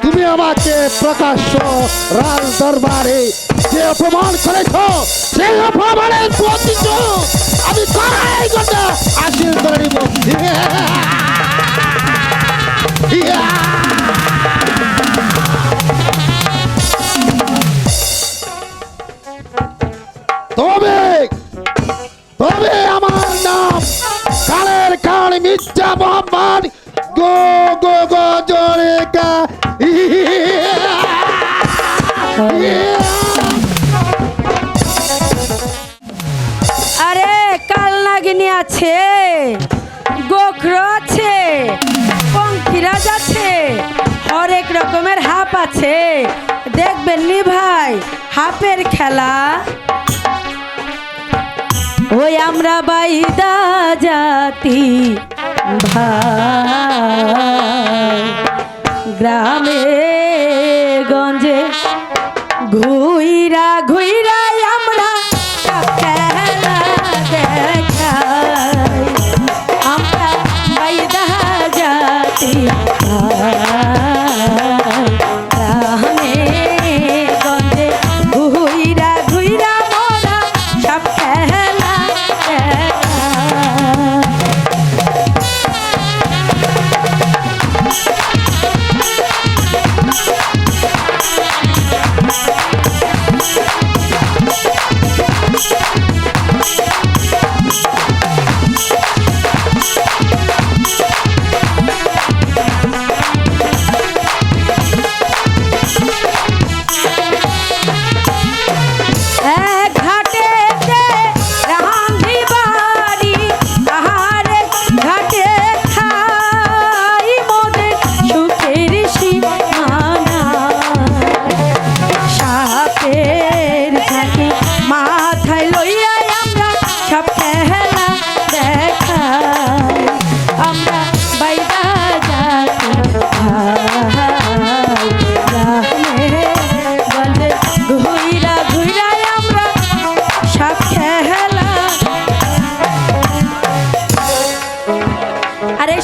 তুমি আমাকে প্রকাশ্য রাজ দরবারে যে অপমান করেছ সেই অপমানের প্রতিশোধ আমি করাই করতে হাসিল করে নিব। তবে তবে আমার নাম কালের কাল মির্জা মোহাম্মদ গো গো গো জোরে কা
আরে কাল নাগিনী আছে, গোখরো আছে, পঙ্খিরাজ আছে, হরেক রকমের হাপ আছে। দেখবেন নি ভাই হাপের খেলা। ওই আমরা বাইদা জাতি ভাই গ্রামে গঞ্জে ঘুইরা ঘুইরা আমরা খেলা দেখাই। আমরা বাইদা জাতি গ্রামে গঞ্জে ঘুইরা ঘুইরা মোরা সব খেলা দেখাই।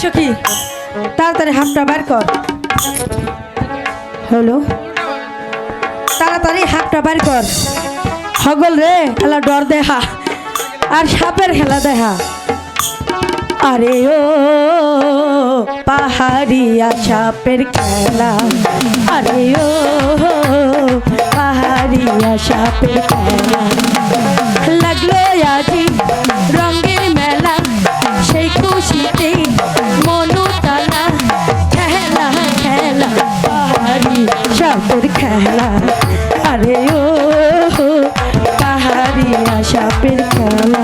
সখী তাড়াতাড়ি হাতটা বার কর। হলো তাড়াতাড়ি হাতটা বার কর। হগল রে খেলা ডর দেখা আর সাপের খেলা দেখা। আরে ও পাহাড়িয়া সাপের খেলা, আরে ও পাহাড়িয়া সাপের খেলা। লাগলো আজি রঙের মেলা, সেই খুশিতে মনুতলা খেলা খেলা পাহাড়ি সাপের খেলা। আরে ও পাহাড়িয়া সাপের খেলা।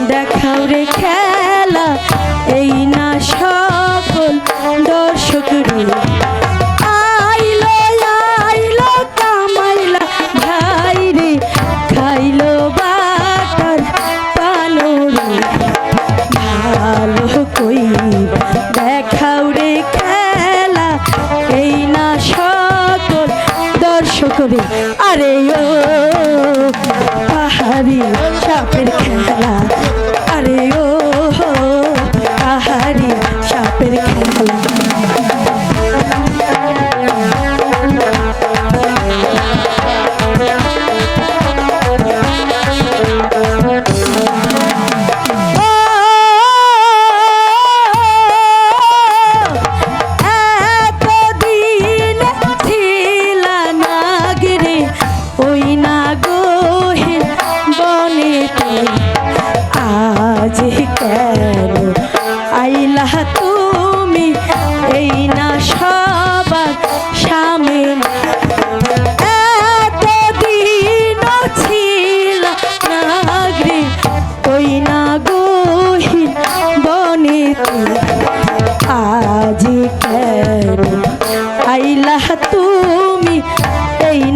দেখাও রে খেলা এই না সকল দর্শক রে। আইলো আইলো কামাইলা ভাই রে, খাইলো বাটার পানো রে। ভালো কই দেখাও রে খেলা এই না সকল দর্শক রে। আরে ও পাহাড়ি সাপের খেলা, আরে ও পাহাড়ি সাপের খেলা। এতদিন ছিলা না গিরে ওই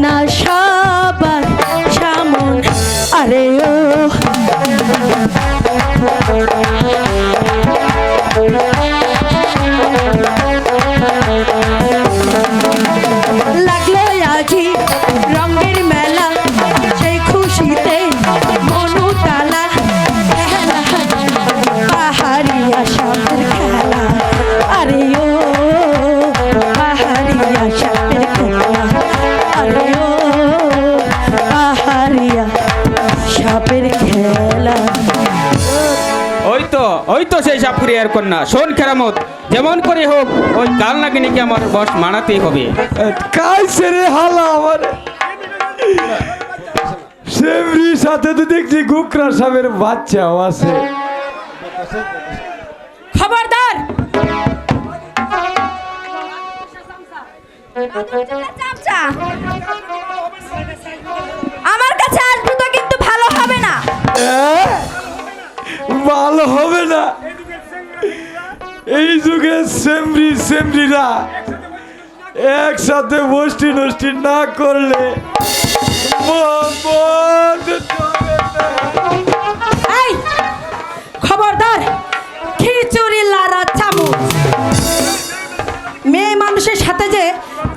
না সবার সামন আরে ও লাগলো আজি রঙের মেলা সেই খুশিতে মনু তালা খেলা পাহাড়িয়া সাপের খেলা আরে ও পাহাড়িয়া সাপের খেলা আরে ও পাহাড়িয়া সাপের খেলা
ওই তো সেই সাপুরিয়ার কন্যা শোন কেরামত, যেমন করে হোক ওই কাল নাগিনীকে আমার বস মানাতেই হবে।
কাইছে রে হালা আমার সেমরির সাথে তো দেখছি গুকরা সাহেবের বাচ্চাও আছে।
খবরদার
চামচা আমার কাছে আসবে তো কিন্তু ভালো হবে না।
ভালো হবে না? এই যুগে সেমরিরা একসাথে বষ্টি নষ্টি না করলে
এই খবরদার খিচুড়ি লাড়া চামচ মেয়ে মানুষের সাথে যে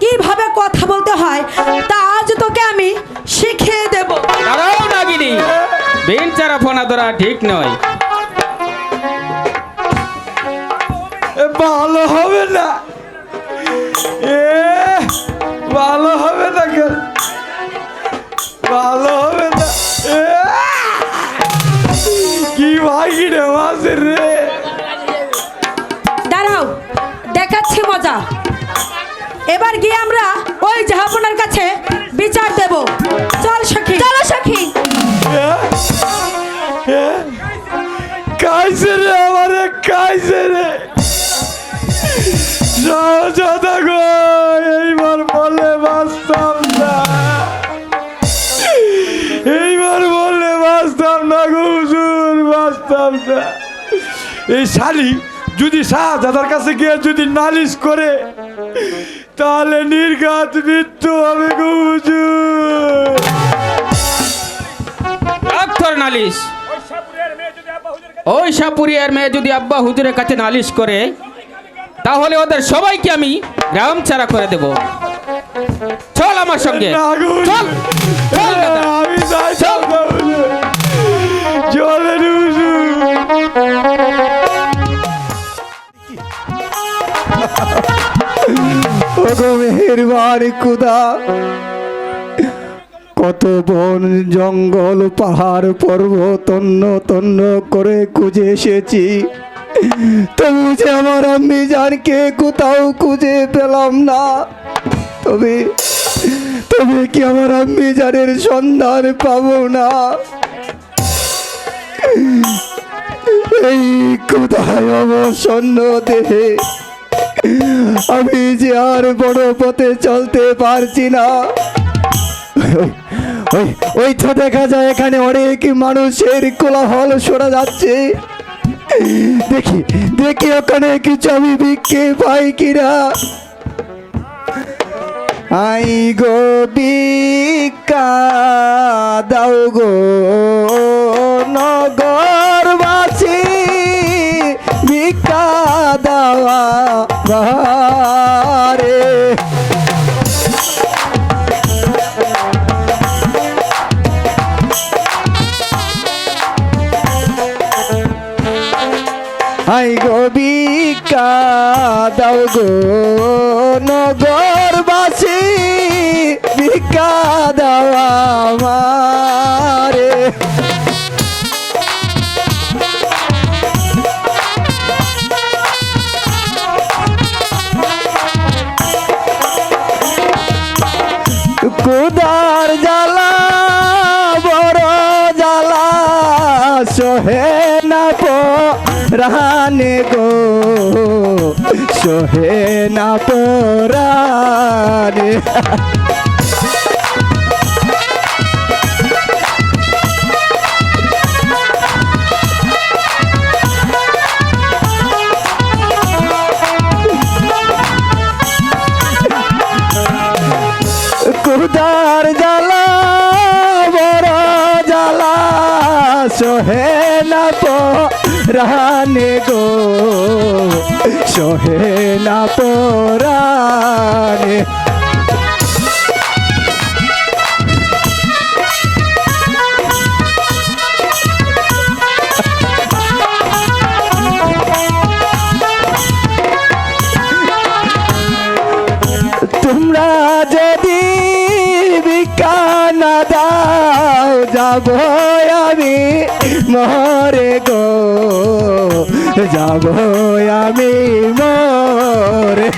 কিভাবে কথা বলতে হয় তা আজ তোকে আমি শিখিয়ে দেব।
দাঁড়াও নাগিনী, বেন চারা ফোনা ধরা ঠিক নয়।
ভালো হবে না, ভালো হবে না, ভালো হবে না। কি ভাই রে মাসের রে,
দাঁড়াও দেখাচ্ছি মজা। এবার গিয়ে আমরা ওই জাহাপনার কাছে বিচার দেব। চল সখী, চলো সখী।
কাইছে রে আমারে, কাইছে রে সহজতা গো, এইবার বলে বাঁচতাম না, এইবার বলে বাঁচতাম না গো হুজুর, বাঁচতাম না। এই শালি যদি শাহজাদার কাছে গিয়ে যদি নালিশ করে তাহলে নির্ঘাত মৃত্যু হবে গো হুজুর।
তোর নালিশ, ওই সাপুরিয়ার মেয়ে যদি আব্বা হুজুরের কাছে নালিশ করে তাহলে ওদের সবাইকে আমি গ্রাম ছাড়া করে দেব। চল আমার সঙ্গে, চল চল দাদা।
আমি চল চলেন হুজুর। ওগো মেহেরবান খুদা, কত বন জঙ্গল পাহাড় পর্বত তন্ন তন্ন করে খুঁজে এসেছি, তবু যে আমার আম্মি জানকে কোথাও খুঁজে পেলাম না। তবে তবে কি আমার আম্মি জানের সন্ধান পাবো না? এই কোথায় অবসন্ন দেহে আমি যে আর বড় পথে চলতে পারছি না। ওই তো দেখা যায় এখানে অনেক মানুষের কোলাহল শোনা যাচ্ছে, দেখি দেখি ওখানে কিছু আমি বিক্রি পাই কিনা। আই গো বিকা দাও গো নগরবাসী, বিকা দাওয়া বারে। আই গো বিকা দাও গো নগরবাসী, বিকা দাওয়া আমারে। কুদার জ্বালা বড় জ্বালা সহে না পরানে গো, সহে না পরানে। কুদার সহে না পরাণে গো সহে না পরাণে তোমরা যদি ভিক্ষা না দাও যাব আমি মরে গো যাব আমি মরে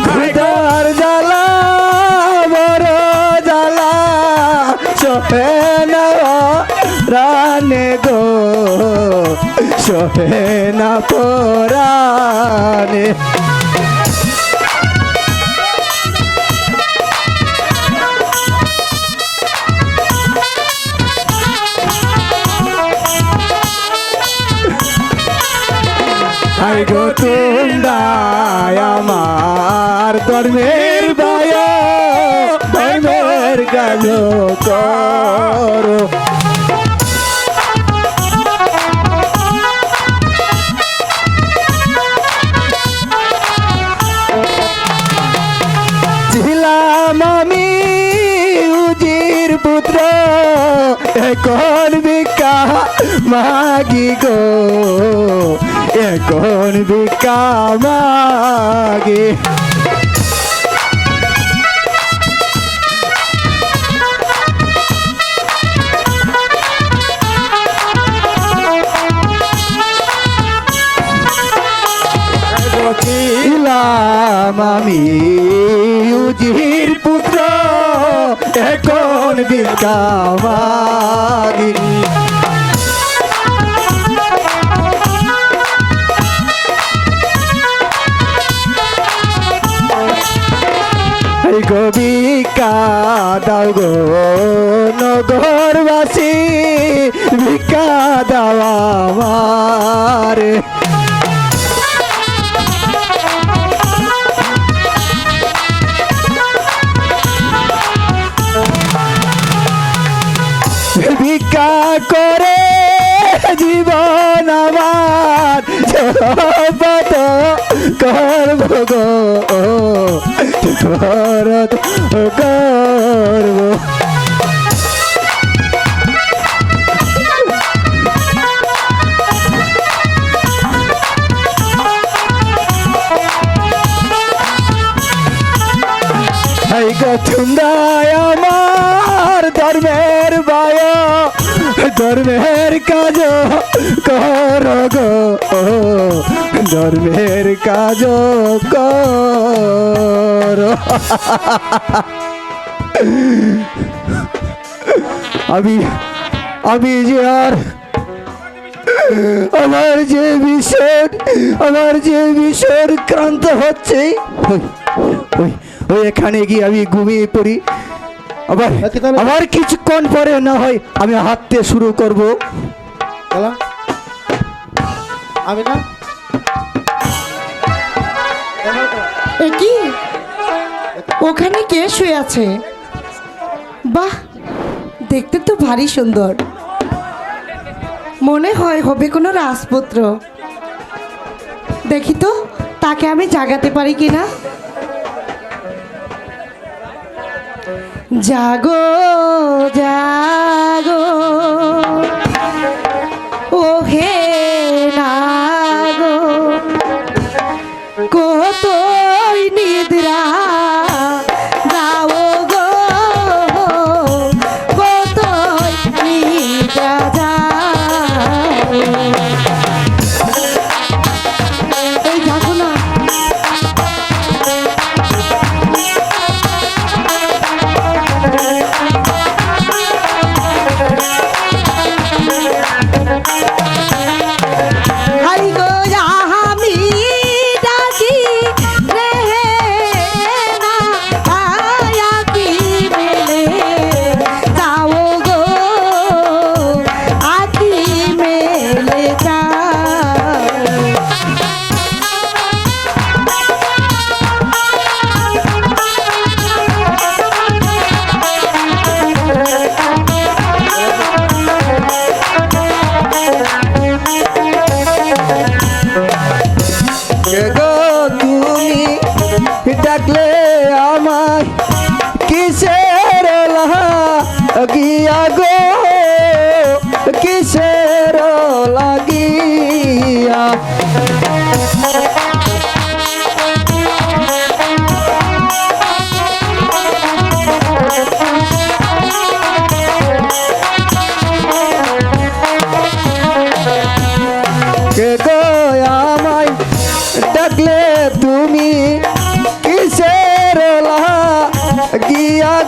খুদার জ্বালা বড় জ্বালা সহে না রানে গো সহে না পরাণে আই গো তোমরা আমার ধর্মের গায় ধর্মের গায় করো ছিলাম আমি উজির পুত্র এখন ভিক্ষা মাগি গো এখন ভিক্ষা মাগি ছিলাম আমি উজির পুত্র এখন ভিক্ষা মাগি গো ভিক্ষা দাও গো নগরবাসী ভিক্ষা দাও আমারে ভিক্ষা করে জীবন আমার জগত করব গো করব এই গো তোমরা আমার ধর্মের বায় ধর্মের কাজ কর গো ধর্মের কাজ কর আমি যে আর আমার যে ভীষণ ক্রান্ত হচ্ছে ওই এখানে গিয়ে আমি ঘুমিয়ে পড়ি আবার কিছুক্ষণ পরে না হয় আমি হাঁটতে শুরু করব
আমি না
কি ওখানে কে শুয়ে আছে? বাহ, দেখতে তো ভারী সুন্দর, মনে হয় হবে কোনো রাজপুত্র। দেখি তো তাকে আমি জাগাতে পারি কিনা। জাগো জাগো ও হে নাগো, কতই নিদ্রা দাও গো, কতই নিদ্রা যাও। এই জাগো না,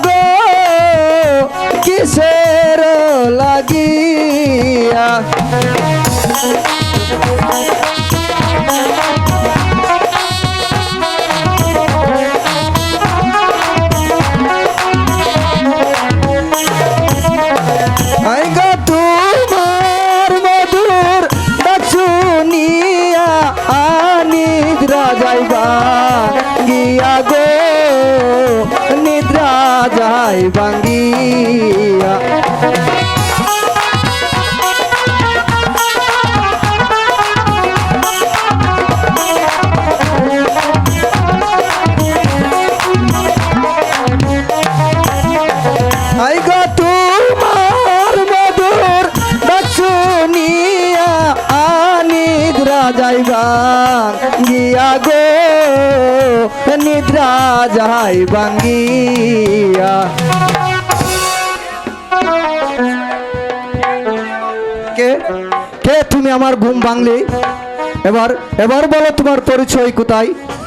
গো কিসের লাগিয়া আই গো তোমার মধুর ডাক শুনিয়া নিদ্রা যাইবা গিয়া গো নিদ্রা যাইবা গিয়া আই গো তোমার মধুর ডাক শুনিয়া নিদ্রা যাইবা গিয়া গো নিদ্রা যাইবা গিয়া কে কে তুমি আমার ঘুম ভাঙলে এবার এবার বলো তোমার পরিচয় কোথায়